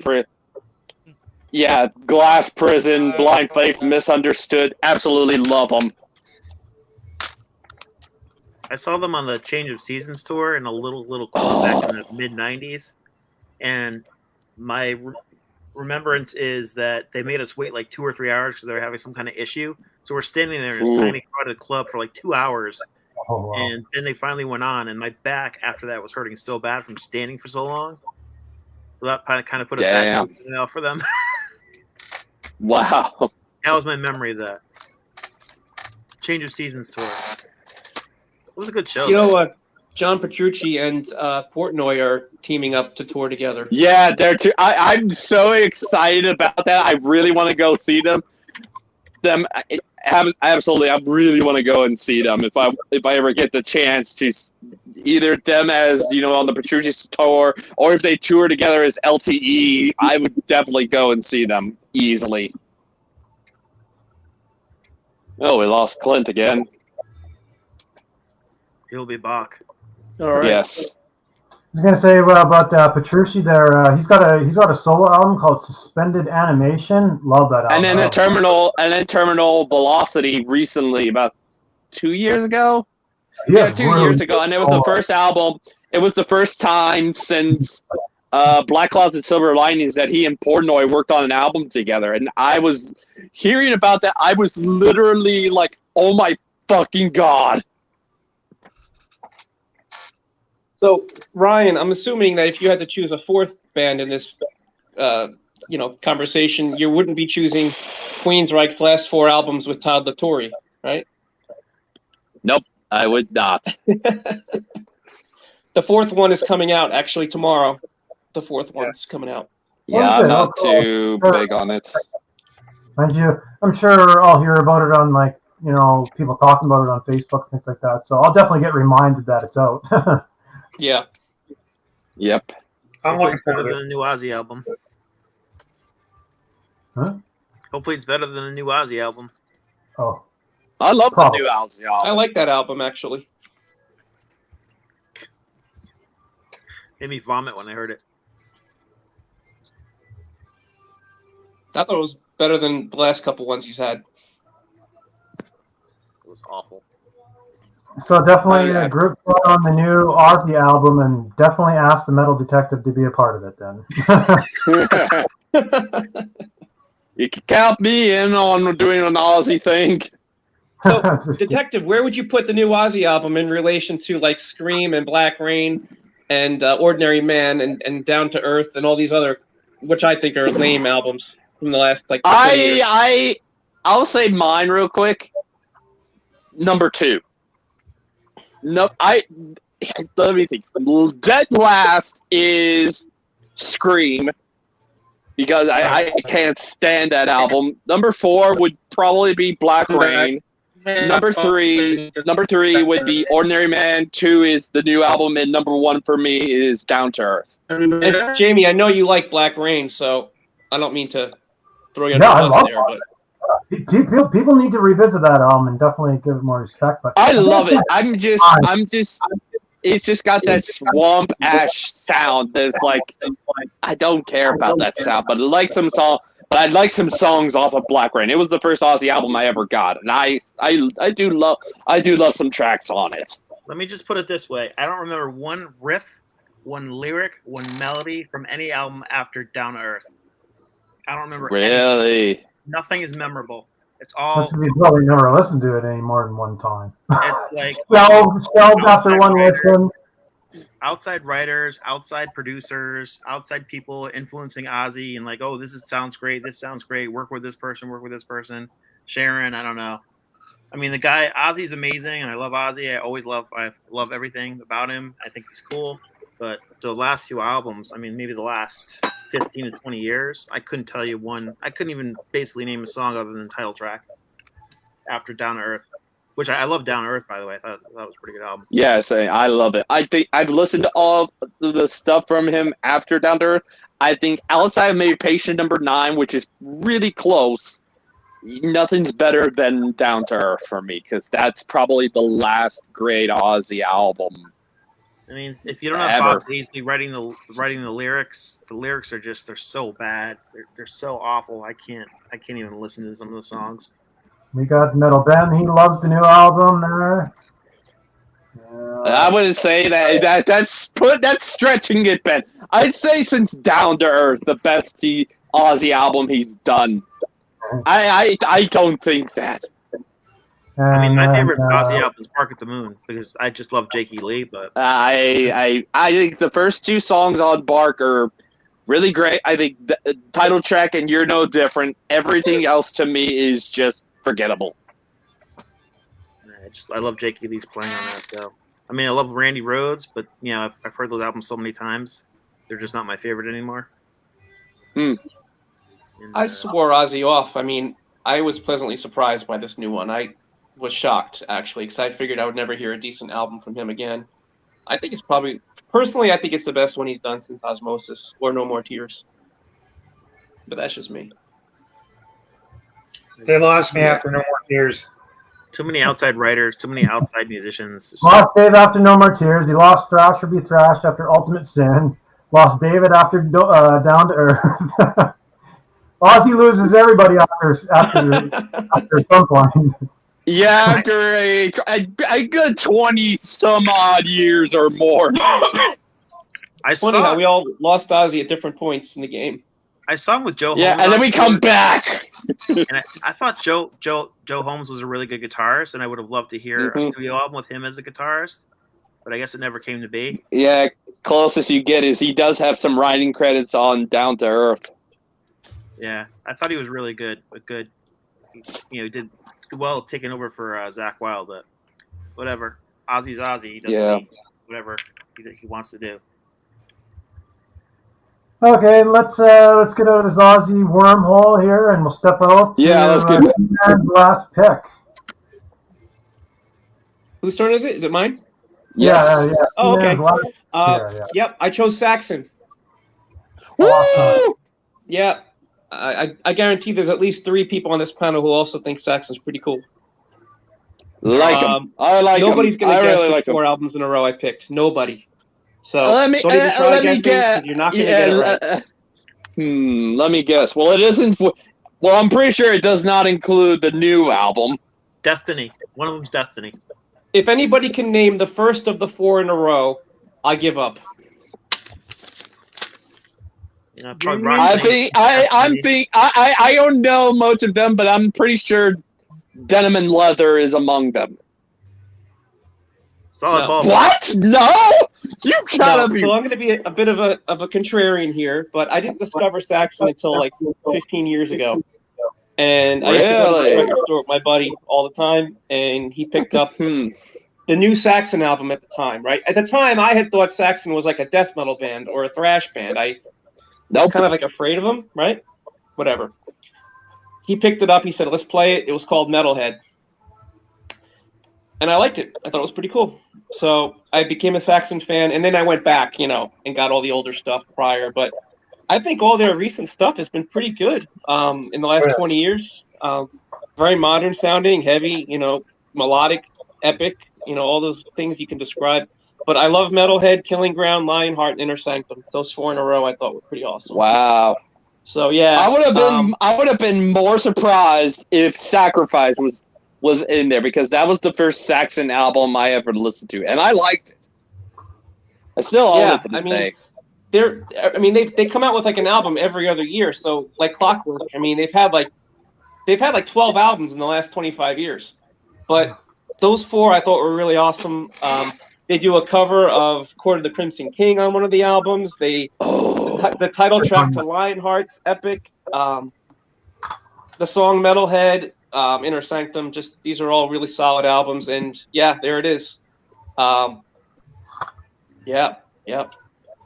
Prison, Blind Faith, Misunderstood. Absolutely love them. I saw them on the Change of Seasons tour in a little club back in the mid '90s, and my remembrance is that they made us wait like 2 or 3 hours because they were having some kind of issue. So we're standing there in this tiny crowded club for like 2 hours, and then they finally went on, and my back after that was hurting so bad from standing for so long. So that kind of put it back for them. Wow, that was my memory of that Change of Seasons tour. It was a good show. You know what? John Petrucci and Portnoy are teaming up to tour together. Yeah, they're too. I'm so excited about that. I really want to go see them. Absolutely, I really want to go and see them if I ever get the chance to. Either them as on the Petrucci tour, or if they tour together as LTE, I would definitely go and see them easily. Oh, we lost Clint again. He'll be back. All right. Yes. I was gonna say about Petrucci there. He's got a solo album called Suspended Animation. Love that album. And then Terminal Velocity recently, about 2 years ago. Yeah, 2 years ago, and it was the first album. It was the first time since Black Clouds and Silver Linings that he and Portnoy worked on an album together. And I was hearing about that. I was literally like, "Oh my fucking god!" So, Ryan, I'm assuming that if you had to choose a 4th band in this, conversation, you wouldn't be choosing Queensryche's last 4 albums with Todd La Torre, right? Nope, I would not. The 4th one is coming out actually tomorrow. The 4th one's coming out. Yeah, I'm not too big on it. I'm sure I'll hear about it on people talking about it on Facebook, things like that. So I'll definitely get reminded that it's out. Yeah. Yep. I'm looking better forward than a new Ozzy album. Huh? Hopefully, it's better than a new Ozzy album. Oh, I love the new Ozzy I album. like that album actually. Made me vomit when I heard it. I thought it was better than the last couple ones he's had. It was awful. so definitely a group on the new Ozzy album, and definitely ask the Metal Detective to be a part of it. Then. You can count me in on doing an Ozzy thing. So, Detective, where would you put the new Ozzy album in relation to like Scream and Black Rain and Ordinary Man and Down to Earth and all these other, which I think are lame albums from the last 20 years? I'll say mine real quick. Number 2. No, let me think. Dead last is Scream, because I can't stand that album. Number 4 would probably be Black Rain. Number 3 would be Ordinary Man. 2 is the new album, and number 1 for me is Down to Earth. And Jamie, I know you like Black Rain, so I don't mean to throw you under the bus there, but people need to revisit that album and definitely give it more respect. But I love it. It's just got that swamp ash sound that's like, I don't care about that sound, but I like some songs off of Black Rain. It was the first Ozzy album I ever got, and I do love some tracks on it. Let me just put it this way: I don't remember one riff, one lyric, one melody from any album after Down to Earth. I don't remember. Really? Nothing is memorable. It's all. That's because you probably never listened to it any more than one time. It's like Shelved after one listen. outside writers, outside producers, outside people influencing Ozzy and like, oh, sounds great. This sounds great. Work with this person. Sharon, I don't know. I mean, the guy Ozzy's amazing, and I love Ozzy. I love everything about him. I think he's cool. But the last few albums, I mean, maybe the last 15 to 20 years, I couldn't tell you one. I couldn't even basically name a song other than title track after Down to Earth, which I love Down to Earth, by the way. I thought that was a pretty good album. Yes, I love it. I think I've listened to all the stuff from him after Down to Earth. I think outside of maybe Patient Number 9, which is really close, nothing's better than Down to Earth for me, because that's probably the last great Ozzy album. I mean, if you don't have Bob Daisley writing the lyrics are just they're so bad. They're so awful. I can't even listen to some of the songs. We got Metal Ben. He loves the new album there. I wouldn't say that's stretching it, Ben. I'd say since Down to Earth, the best Ozzy album he's done. I don't think that. I mean, my favorite Ozzy album is Bark at the Moon because I just love Jakey Lee. But I think the first two songs on Bark are really great. I think the title track and You're No Different. Everything else to me is just forgettable. I love Jakey Lee's playing on that. So I mean, I love Randy Rhoads, but you know, I've heard those albums so many times, they're just not my favorite anymore. And, I swore Ozzy off. I mean, I was pleasantly surprised by this new one. I was shocked, actually, because I figured I would never hear a decent album from him again. I think it's personally, I think it's the best one he's done since Osmosis or No More Tears. But that's just me. They lost me after No More Tears. Too many outside writers, too many outside musicians. Lost Dave after No More Tears. He lost Thrash or Be Thrashed after Ultimate Sin. Lost David after Down to Earth. Ozzy loses everybody after some point. Yeah, after a good 20-some-odd years or more. It's funny how we all lost Ozzy at different points in the game. I saw him with Joe Holmes. Yeah, and then we come back. And I thought Joe Holmes was a really good guitarist, and I would have loved to hear a studio album with him as a guitarist. But I guess it never came to be. Yeah, closest you get is he does have some writing credits on Down to Earth. Yeah, I thought he was really good, but good. He did well taking over for Zakk Wylde, but whatever. Ozzy's Ozzy. He does whatever he wants to do. Okay, let's get out of this Ozzy wormhole here, and we'll step out. Let's get last pick. Whose turn is it? Is it mine? Yes. Yeah. Oh, okay. Yep, I chose Saxon. Woo! Yeah. I guarantee there's at least 3 people on this panel who also think Saxon's pretty cool. Like him. I like him. Nobody's going to guess really the 4 albums in a row I picked. Nobody. So let me guess. You're not going to get it right. Let me guess. Well, it isn't. Well, I'm pretty sure it does not include the new album. Destiny. One of them's Destiny. If anybody can name the first of the 4 in a row, I give up. I don't know most of them, but I'm pretty sure Denim and Leather is among them. Solid ball. What? No, you gotta be. So I'm going to be a bit of a contrarian here, but I didn't discover Saxon until like 15 years ago, and I used to go to the record store with my buddy all the time, and he picked up the new Saxon album at the time. Right at the time, I had thought Saxon was like a death metal band or a thrash band. Kind of like afraid of him, right? Whatever. He picked it up. He said, let's play it. It was called Metalhead. And I liked it. I thought it was pretty cool. So I became a Saxon fan. And then I went back, and got all the older stuff prior. But I think all their recent stuff has been pretty good in the last 20 years. Very modern sounding, heavy, melodic, epic, all those things you can describe. But I love Metalhead, Killing Ground, Lionheart, and Inner Sanctum. Those 4 in a row I thought were pretty awesome. Wow. So yeah. I would have been more surprised if Sacrifice was in there, because that was the first Saxon album I ever listened to, and I liked it. I still own it to this day. They come out with like an album every other year, so like clockwork. I mean, they've had like they've had like 12 albums in the last 25 years, but those 4 I thought were really awesome. They do a cover of Court of the Crimson King on one of the albums. The title track to Lionheart's epic. The song Metalhead, Inner Sanctum. Just these are all really solid albums, and yeah, there it is. Yeah.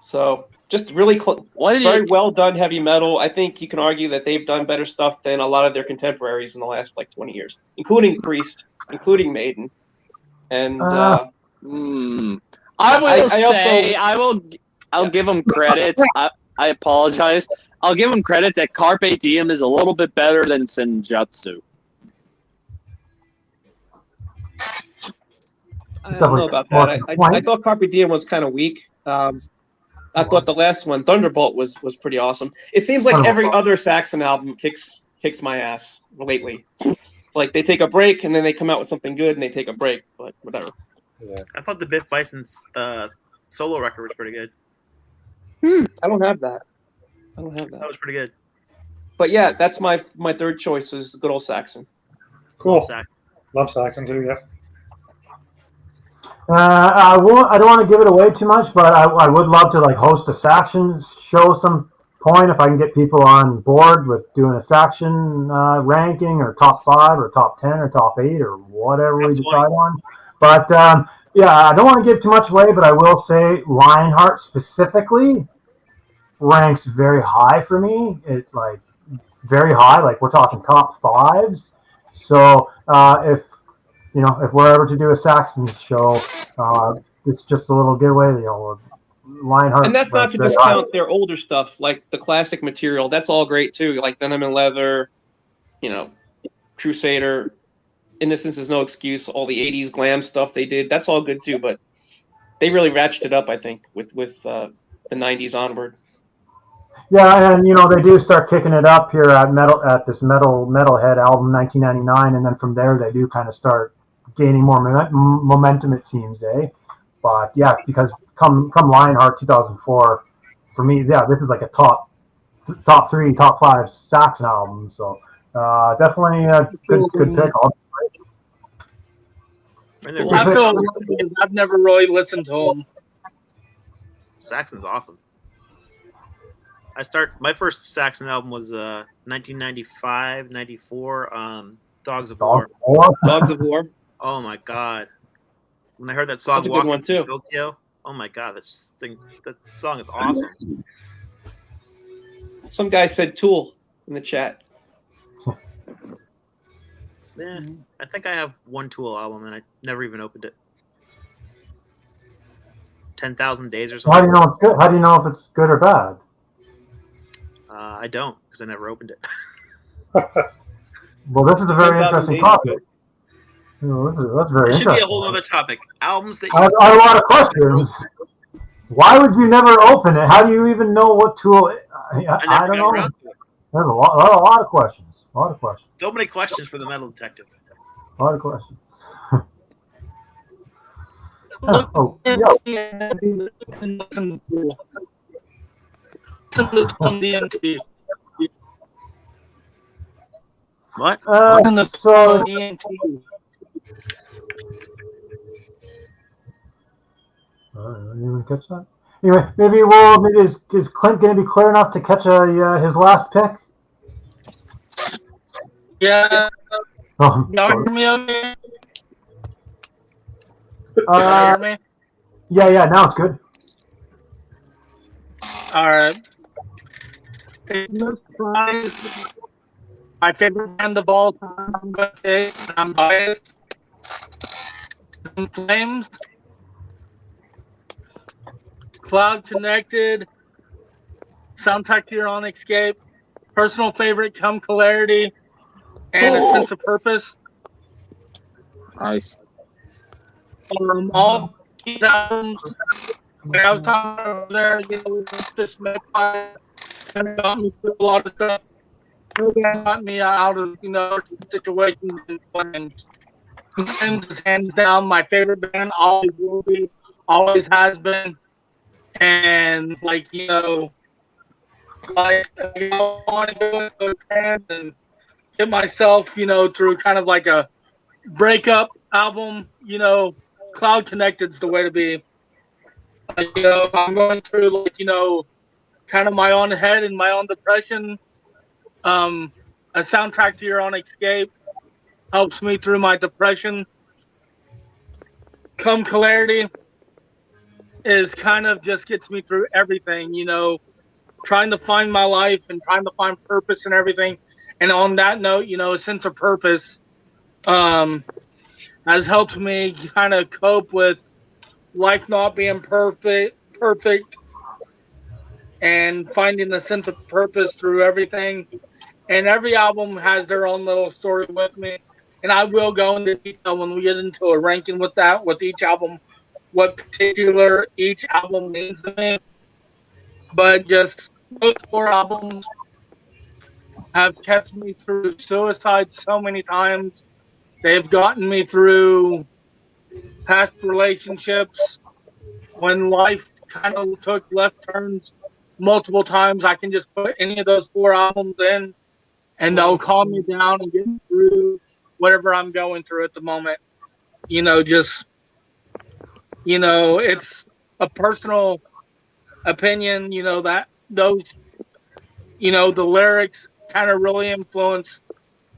So just really very well done heavy metal. I think you can argue that they've done better stuff than a lot of their contemporaries in the last like 20 years, including Priest, including Maiden, and. I'll give them credit. I apologize. I'll give them credit that Carpe Diem is a little bit better than Senjutsu. I don't know about that. I thought Carpe Diem was kind of weak. I thought the last one, Thunderbolt, was pretty awesome. It seems like every other Saxon album kicks my ass lately. Like they take a break and then they come out with something good and they take a break, but whatever. Yeah. I thought the Biff Bison's solo record was pretty good. I don't have that. That was pretty good. But yeah, that's my third choice is good old Saxon. Cool. Love Saxon too. Yeah. I don't want to give it away too much, but I would love to like host a Saxon show some point if I can get people on board with doing a Saxon ranking or top 5 or top 10 or top 8 or whatever we decide on. But yeah, I don't want to give too much away, but I will say Lionheart specifically ranks very high for me. It like very high, like we're talking top 5s. So if we're ever to do a Saxon show, it's just a little giveaway. Lionheart. And that's not to discount their older stuff, like the classic material. That's all great too, like Denim and Leather, Crusader. Innocence is No Excuse, all the 80s glam stuff they did, that's all good too, but they really ratcheted up, I think, with the 90s onward. Yeah, and they do start kicking it up here at this Metalhead album 1999, and then from there they do kind of start gaining more momentum, it seems, But yeah, because come Lionheart 2004, for me, yeah, this is like a top 3, top 5 Saxon album, so definitely a good pick. I feel because I've never really listened to him. Saxon's awesome. My first Saxon album was 1995, 94, Dogs of War. Dogs of War. Oh my god! When I heard that song, that's a good one too. Tokyo, oh my god, that song is awesome. Some guy said Tool in the chat. Yeah, I think I have one Tool album and I never even opened it. 10,000 Days or something. How do you know it's good? How do you know if it's good or bad? I don't, because I never opened it. Well, this is a very interesting topic. That's very interesting. It should be a whole other topic. Albums that I have a lot of questions. Why would you never open it? How do you even know what Tool? I don't know. There's a lot of questions. A lot of questions. So many questions for the Metal Detective. A lot of questions. What? So. I didn't even catch that. Anyway, maybe is Clint going to be clear enough to catch his last pick? Yeah. Oh, y'all hear me okay? hear me? Yeah, now it's good. All right. No surprise. My favorite band of all time, I'm going to say, I'm biased. In Flames. Cloud Connected. Soundtrack to Your Own Escape. Personal favorite, Come Clarity. And A Sense of Purpose. Nice. All these albums, when I was talking over there, this got me through a lot of stuff. Really got me out of, situations and plans. Flames is hands down my favorite band, always will be, always has been. And, I want to go into a band and get myself, through kind of like a breakup album. Cloud Connected's the way to be. If I'm going through kind of my own head and my own depression, a soundtrack to your own escape helps me through my depression. Come Clarity is kind of just gets me through everything, trying to find my life and trying to find purpose and everything. And on that note, a sense of purpose has helped me kind of cope with life not being perfect, and finding a sense of purpose through everything. And every album has their own little story with me. And I will go into detail when we get into a ranking with that, with each album, what particular each album means to me. But just those 4 albums have kept me through suicide so many times. They've gotten me through past relationships. When life kind of took left turns multiple times, I can just put any of those 4 albums in, and they'll calm me down and get me through whatever I'm going through at the moment. It's a personal opinion, that those, the lyrics kind of really influenced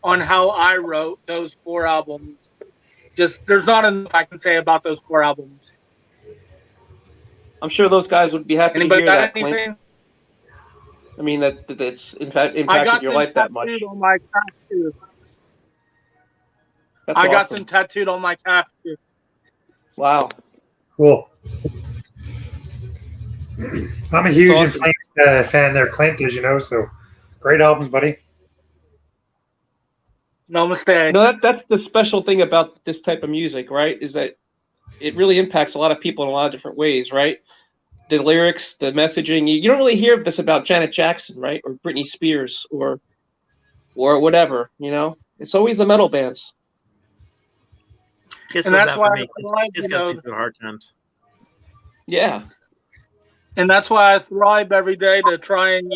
on how I wrote those 4 albums. Just, there's not enough I can say about those 4 albums. I'm sure those guys would be happy to hear that, Clint. Anything? I mean, that's in fact impacted your life that much. On my calf too. That's I got awesome. them tattooed on my calf too. Wow. Cool. I'm a huge Awesome. Inflames fan there, Clint, as you know. So great albums, buddy. No mistake. No, that's the special thing about this type of music, right? Is that it really impacts a lot of people in a lot of different ways, right? The lyrics, the messaging. You don't really hear this about Janet Jackson, right? Or Britney Spears or whatever, It's always the metal bands. Kiss And does that's that why for me. I Kiss gets me through hard times. Yeah. And that's why I thrive every day to try and,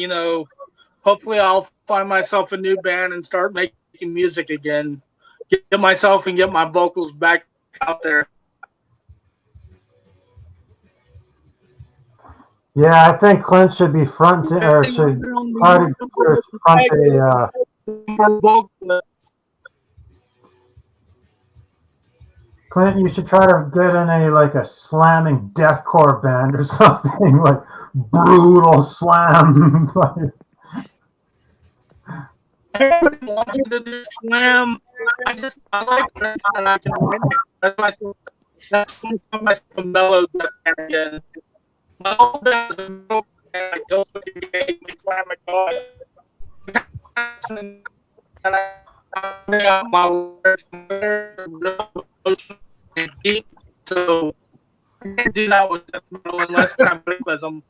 hopefully I'll find myself a new band and start making music again. Get myself and get my vocals back out there. Yeah, I think Clint should be front or should front a. Clint, you should try to get in a slamming deathcore band or something, like brutal slam. Everybody wants me to do slam. I like that I can win. That's my mellow death band again. My whole band is a metal band. I don't look at Decay, we slam a god. And I bring out my words and deep, so I can't do that with death metal unless I'm rhythm.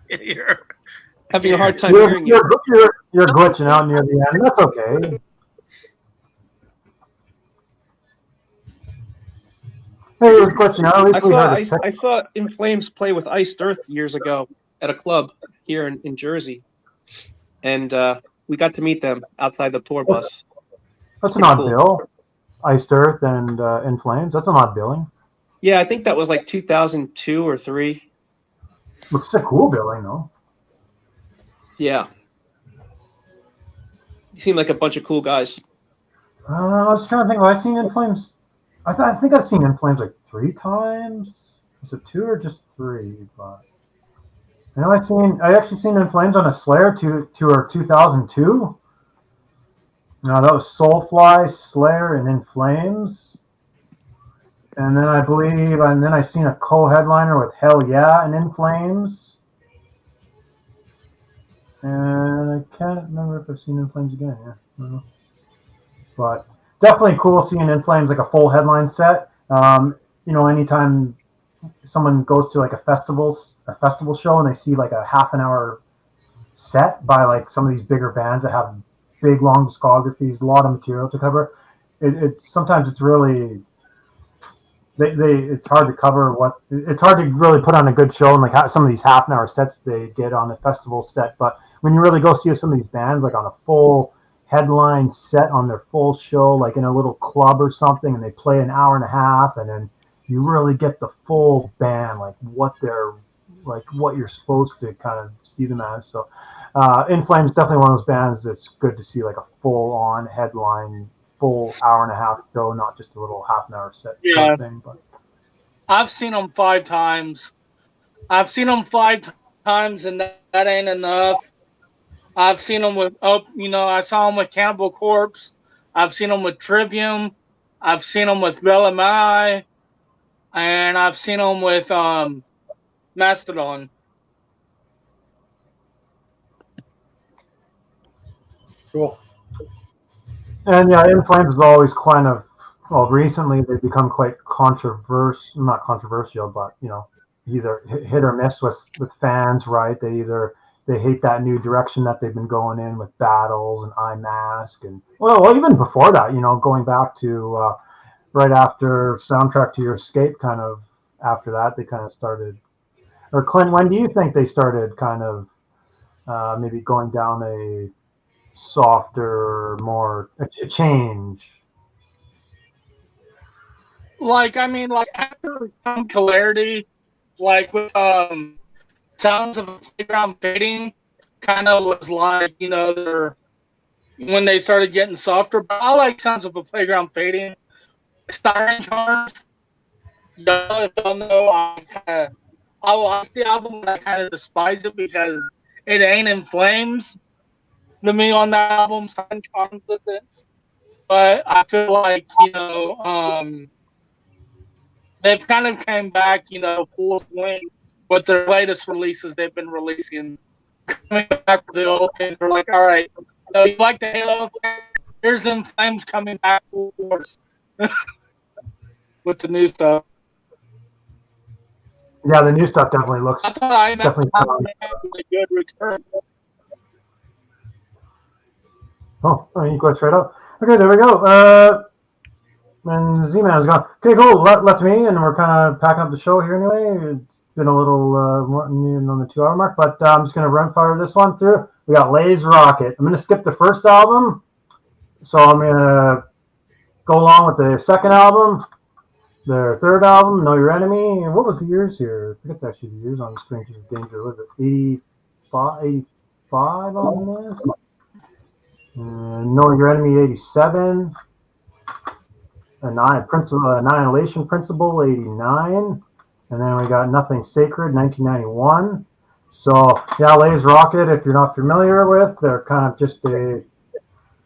You're Having a hard time hearing you. You're glitching out near the end. That's okay. Hey, you're glitching out. I saw In Flames play with Iced Earth years ago at a club here in Jersey, and we got to meet them outside the tour bus. That's an odd bill. Iced Earth and In Flames. That's an odd billing. Yeah, I think that was like 2002 or 3. Looks a cool billing, though. Yeah. You seem like a bunch of cool guys. I was trying to think. Have I seen In Flames? I think I've seen In Flames like 3 times. Was it 2 or just 3? But I know I actually seen In Flames on a Slayer tour 2002. No, that was Soulfly, Slayer, and In Flames. And then I seen a co-headliner with Hell Yeah and In Flames. And I can't remember if I've seen In Flames again. Yeah, I don't know. But definitely cool seeing In Flames like a full headline set. Anytime someone goes to like a festival show and they see like a half an hour set by like some of these bigger bands that have big long discographies, a lot of material to cover. Sometimes it's really it's hard to cover it's hard to really put on a good show and like some of these half an hour sets they get on a festival set. But when you really go see some of these bands like on a full headline set on their full show, like in a little club or something, and they play an hour and a half, and then you really get the full band, like what you're supposed to kind of see them as. So In Flames definitely one of those bands that's good to see, like a full on headline, full hour and a half show, not just a little half an hour set thing. But I've seen them 5 times. And that ain't enough. I've seen them with I saw them with Cannibal Corpse. I've seen them with Trivium. I've seen them with Venom Inc. And I've seen them with Mastodon. Cool. And yeah, In Flames is always kind of, well, recently they've become quite not controversial, but either hit or miss with fans, right? They hate that new direction that they've been going in with Battles and I Mask, and well, even before that, going back to right after Soundtrack to Your Escape, kind of after that they kind of started. Or Clint, when do you think they started kind of maybe going down a softer, more a change? Like after some clarity, like with Sounds of a Playground Fading, kind of was like when they started getting softer. But I like Sounds of a Playground Fading. Siren Charms, if y'all know, I like the album, but I kind of despise it because it ain't In Flames to me on that album. Siren Charms with it, but I feel like they've kind of came back, full swing with their latest releases. They've been releasing, coming back with the old things. They're like, all right, you like the Halo? Here's In Flames coming back full force with the new stuff. Yeah, the new stuff definitely looks definitely a good return. Oh, you glitched right up. Okay, there we go. And Z-Man's gone. Okay, cool. That's me, and we're kind of packing up the show here anyway. It's been a little more on the 2 hour mark, but I'm just going to run fire this one through. We got Lay's Rocket. I'm going to skip the first album, so I'm going to go along with the second album, their third album, Know Your Enemy. And what was the years here? I forget actually the years on the Strangers of Danger. Was it 85 on this? Know Your Enemy, 87. Annihilation Principle, 89. And then we got Nothing Sacred, 1991. So, yeah, Lay's Rocket, if you're not familiar with, they're kind of just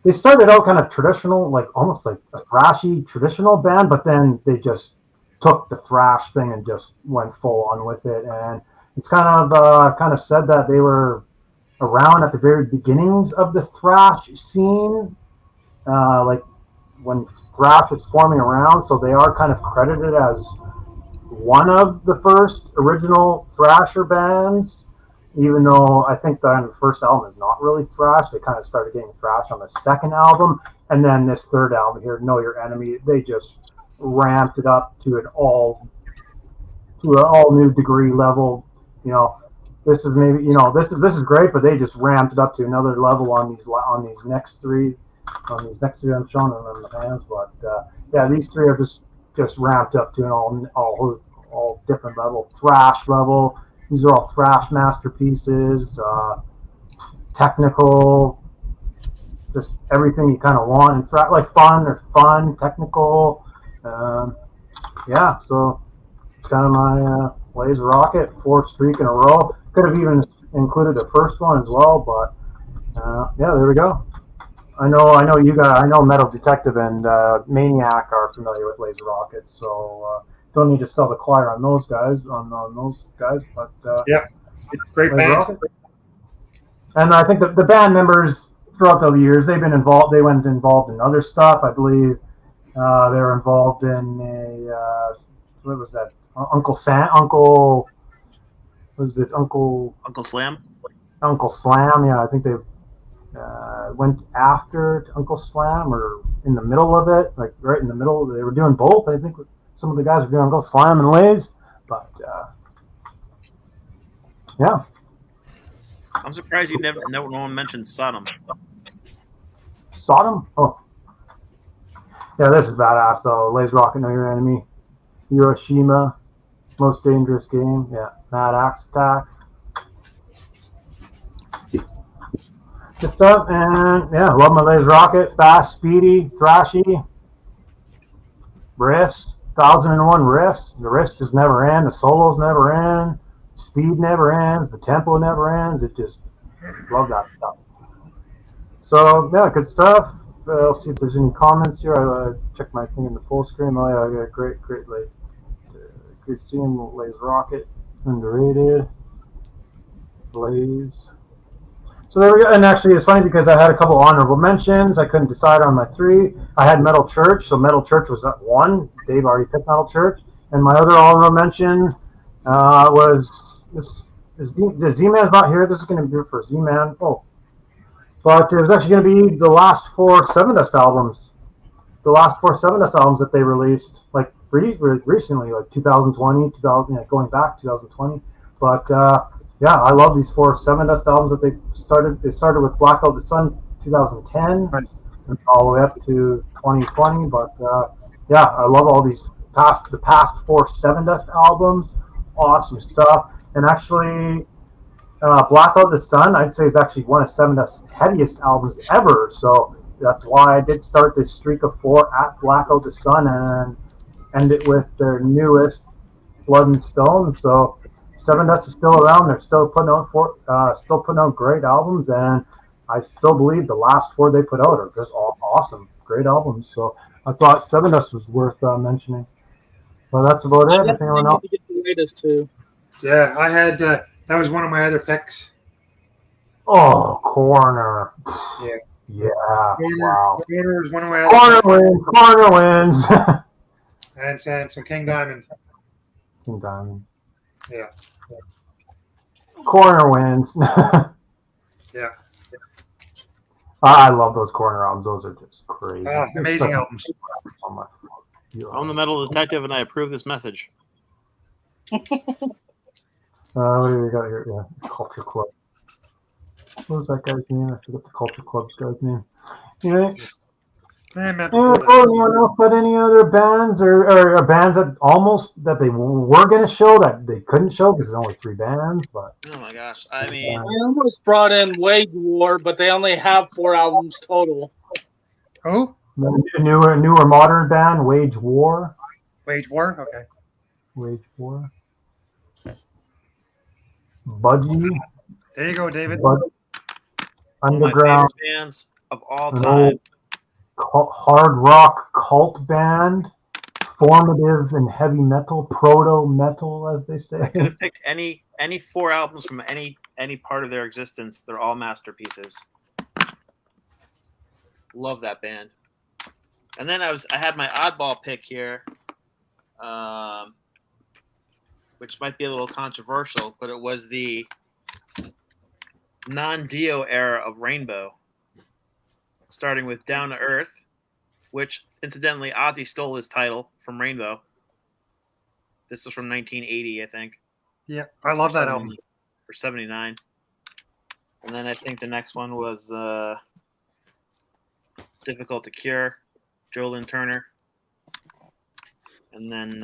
they started out kind of traditional, like almost like a thrashy traditional band, but then they just took the thrash thing and just went full on with it. And it's kind of said that they were around at the very beginnings of the thrash scene, like when thrash was forming around. So they are kind of credited as one of the first original thrasher bands, even though I think the first album is not really thrash. They kind of started getting thrash on the second album, and then this third album here, Know Your Enemy, they just ramped it up to an all new degree level. This is maybe this is great, but they just ramped it up to another level on these next three I'm showing them in the hands. But yeah, these three are just ramped up to an all different level, thrash level. These are all thrash masterpieces, technical, just everything you kind of want in thrash, like fun. They're fun, technical. Yeah, so it's kind of my Lay's Rocket, 4th streak in a row. Could have even included the first one as well, but yeah, there we go. I know you guys. I know Metal Detective and Maniac are familiar with Lay's Rocket, so don't need to sell the choir on those guys. But yeah, great band. Rocket. And I think the band members throughout the years they've been involved. They went involved in other stuff. I believe they were involved in what was that? Uncle Slam. Uncle Slam. Yeah, I think they went after Uncle Slam or in the middle of it, like right in the middle. They were doing both. I think some of the guys are going to go slam and lays, but yeah. I'm surprised no one mentioned Sodom. Sodom? Oh. Yeah, this is badass though. Lays rocket, know your enemy. Hiroshima, most dangerous game. Yeah, Mad Axe Attack. Good stuff, and yeah, love my Lays rocket. Fast, speedy, thrashy. Riffs, 1001 riffs. The riffs just never end. The solos never end. Speed never ends. The tempo never ends. It just love that stuff. So yeah, good stuff. I'll see if there's any comments here. I check my thing in the full screen. Oh yeah, I got great like good seeing Lays rocket, underrated. Blaze. So there we go. And actually, it's funny because I had a couple honorable mentions. I couldn't decide on my 3. I had Metal Church, so Metal Church was at 1. Dave already picked Metal Church. And my other honorable mention was the Z-Man's not here. This is going to be for Z-Man. Oh. But it was actually going to be the last 4 Seven Dust albums. The last 4 Seven Dust albums that they released, like recently, like 2020, 2000, going back 2020. But yeah, I love these 4 Seven Dust albums that they started. They started with Black Out the Sun 2010, Right. and all the way up to 2020. But yeah, I love all these past 4 Seven Dust albums. Awesome stuff. And actually, Black Out the Sun, I'd say, is actually one of Seven Dust's heaviest albums ever. So that's why I did start this streak of 4 at Black Out the Sun and end it with their newest, Blood and Stone. So Seven Dust is still around. They're still putting out great albums, and I still believe the last 4 they put out are just all awesome, great albums. So I thought Seven Dust was worth mentioning. Well, that's about it. If anyone else? To get the latest too. Yeah, I had that was one of my other picks. Oh, Corner. Yeah. Yeah. Wow. Corner is one of my other Corner wins. and some King Diamond. King Diamond. Yeah. Corner wins. Yeah. I love those Corner albums. Those are just crazy. Amazing albums. I'm the metal detective, and I approve this message. What do we got here? Yeah, Culture Club. What was that guy's name? I forget the Culture Club's guy's name. Yeah. Anyone else got any other bands or bands that they were going to show that they couldn't show because there's only 3 bands? But Oh my gosh! I mean, I almost brought in Wage War, but they only have 4 albums total. Who? newer modern band, Wage War. Wage War? Okay. Wage War. Budgie. There you go, David. one of my Underground favorite bands of all an time. old hard rock cult band, formative and heavy metal, proto metal, as they say. Could have picked any 4 albums from any part of their existence. They're all masterpieces. Love that band. And then I had my oddball pick here, which might be a little controversial, but it was the non-Dio era of Rainbow, starting with Down to Earth, which incidentally Ozzy stole his title from Rainbow. This was from 1980, I think. Yeah, I love that album. For 79. And then I think the next one was Difficult to Cure, Joe Lynn Turner. And then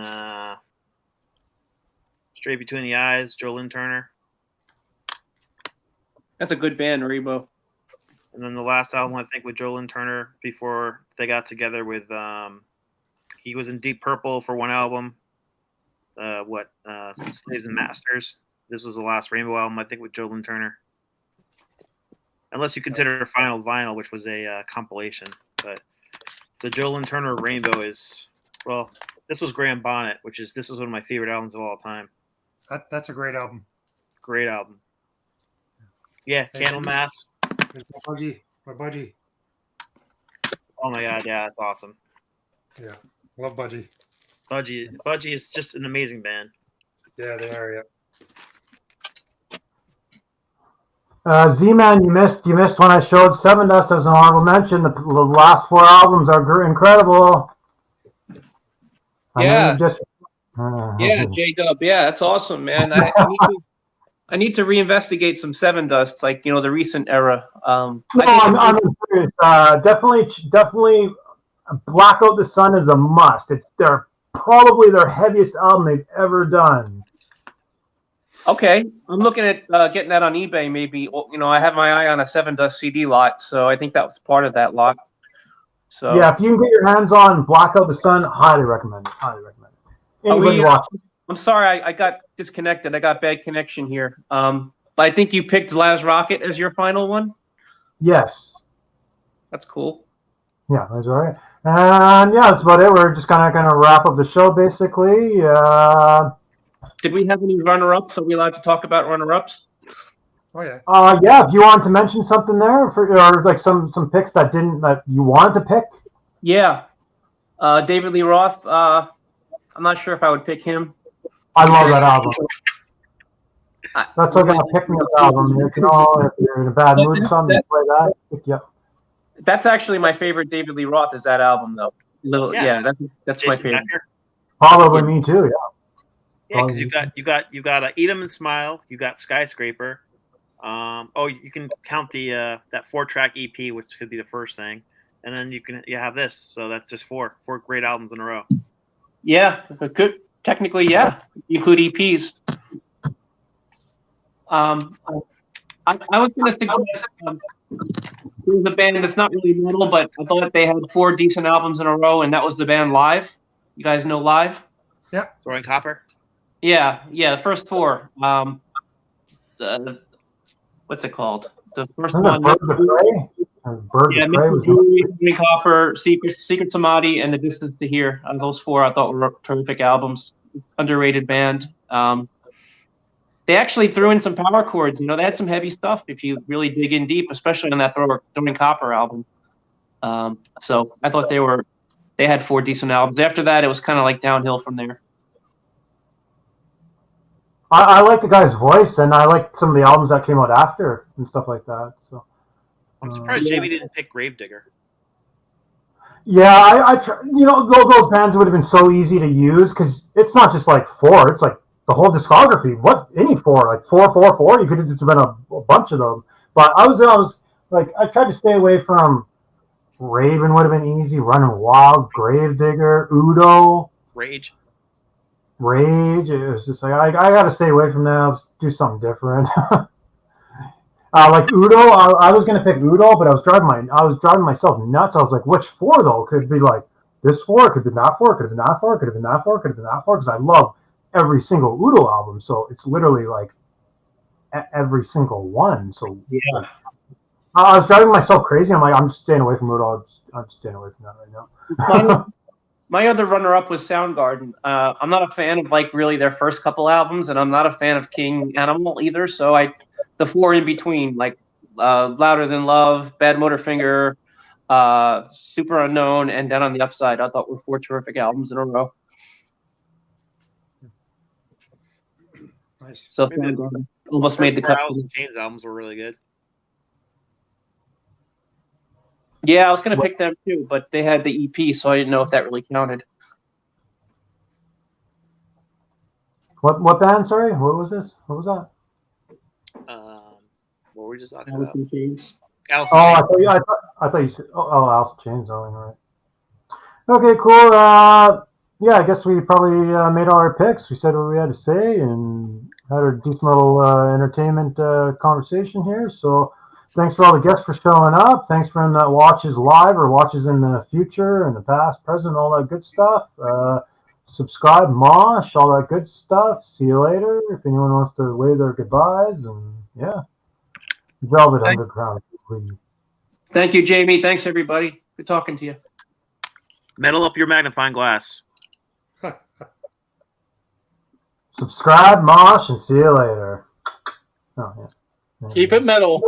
Straight Between the Eyes, Joe Lynn Turner. That's a good band, Rebo. And then the last album, I think, with Joe Lynn Turner before they got together with he was in Deep Purple for one album. Slaves and Masters. This was the last Rainbow album, I think, with Joe Lynn Turner. Unless you consider Final Vinyl, which was a compilation. But the Joe Lynn Turner Rainbow is, well, this was Graham Bonnet, this is one of my favorite albums of all time. That's a great album. Great album. Yeah, Candlemass. My budgie. Oh my god, yeah, that's awesome. Yeah, love Budgie. Budgie is just an amazing band. Yeah, they are. Yeah. Z-Man, you missed when I showed Seven Dust as an honorable mention. The last 4 albums are incredible. I know Yeah. you just. Yeah, J-Dub. Yeah, that's awesome, man. I need to reinvestigate some Seven Dust, like the recent era. No, I'm serious. Definitely, Blackout the Sun is a must. It's probably their heaviest album they've ever done. Okay, I'm looking at getting that on eBay. Maybe I have my eye on a Seven Dust CD lot, so I think that was part of that lot. So Yeah, if you can get your hands on Blackout the Sun, highly recommend it. Highly recommend it. Anybody watching? I'm sorry, I got disconnected. I got bad connection here. But I think you picked Laz Rocket as your final one. Yes. That's cool. Yeah, that's all right. And yeah, that's about it. We're just kind of going to wrap up the show, basically. Did we have any runner-ups? Are we allowed to talk about runner-ups? Oh yeah. Yeah, if you wanted to mention something there, or like some picks that you wanted to pick. Yeah, David Lee Roth. I'm not sure if I would pick him. I love that album. That's like a pick-me-up album. If you're in a bad mood or something, play that. Pick you up. That's actually my favorite David Lee Roth is that album, though. That's Jason my favorite. Becker. Probably me too. Yeah. Yeah, because you got Eat 'Em and Smile. You got Skyscraper. You can count the that 4-track EP, which could be the first thing, and then you have this. So that's just four great albums in a row. Yeah, good. Technically, yeah, include EPs. I was going to suggest there's a band that's not really metal, but I thought they had 4 decent albums in a row, and that was the band Live. You guys know Live? Yeah. Throwing Copper. Yeah, the first 4. What's it called? The first one. Birds of Prey. Throwing Copper, Secret Samadhi, and The Distance to Here. Those 4 I thought were terrific albums. Underrated band. They actually threw in some power chords. They had some heavy stuff if you really dig in deep, especially on that Throwing Copper album. So I thought they had 4 decent albums. After that, it was kind of like downhill from there. I like the guy's voice, and I like some of the albums that came out after and stuff like that. So I'm surprised Jamie didn't pick Gravedigger. Yeah, I try, those bands would have been so easy to use because it's not just like 4; it's like the whole discography. What any 4, like 4, 4, 4? You could have just been a bunch of them. But I was like, I tried to stay away from Raven. Would have been easy. Running Wild, Gravedigger, Udo, Rage. It was just like I got to stay away from that. Let's do something different. Like Udo, I was gonna pick Udo, but I was driving myself nuts. I was like, which 4 though? Could it be like this 4? Could have been that 4? Could have been that 4? Could have been that 4? Could have been that 4? Because I love every single Udo album, so it's literally like every single one. So yeah, I was driving myself crazy. I'm like, I'm just staying away from Udo. I'm just staying away from that right now. My other runner-up was Soundgarden. I'm not a fan of really their first couple albums, and I'm not a fan of King Animal either. So the 4 in between, like Louder Than Love, Bad Motorfinger, Super Unknown, and Down on the Upside, I thought were 4 terrific albums in a row. Nice. So Soundgarden almost made the cut. Alice in Chains albums were really good. Yeah, I was going to pick them too, but they had the EP, so I didn't know if that really counted. What band? Sorry, what was this? What was that? What were we just talking Alice about? in Chains. Alice Oh, in Chains. I thought you said Alice in Chains. Oh, right. Okay, cool. Yeah, I guess we probably made all our picks. We said what we had to say and had a decent little entertainment conversation here. So thanks for all the guests for showing up. Thanks for anyone that watches live or watches in the future, in the past, present, all that good stuff. Subscribe, mosh, all that good stuff. See you later. If anyone wants to wave their goodbyes, and yeah, Velvet Underground, please. Thank you, Jamie. Thanks, everybody. Good talking to you. Metal up your magnifying glass. Subscribe, mosh, and see you later. Oh, yeah. Keep it metal.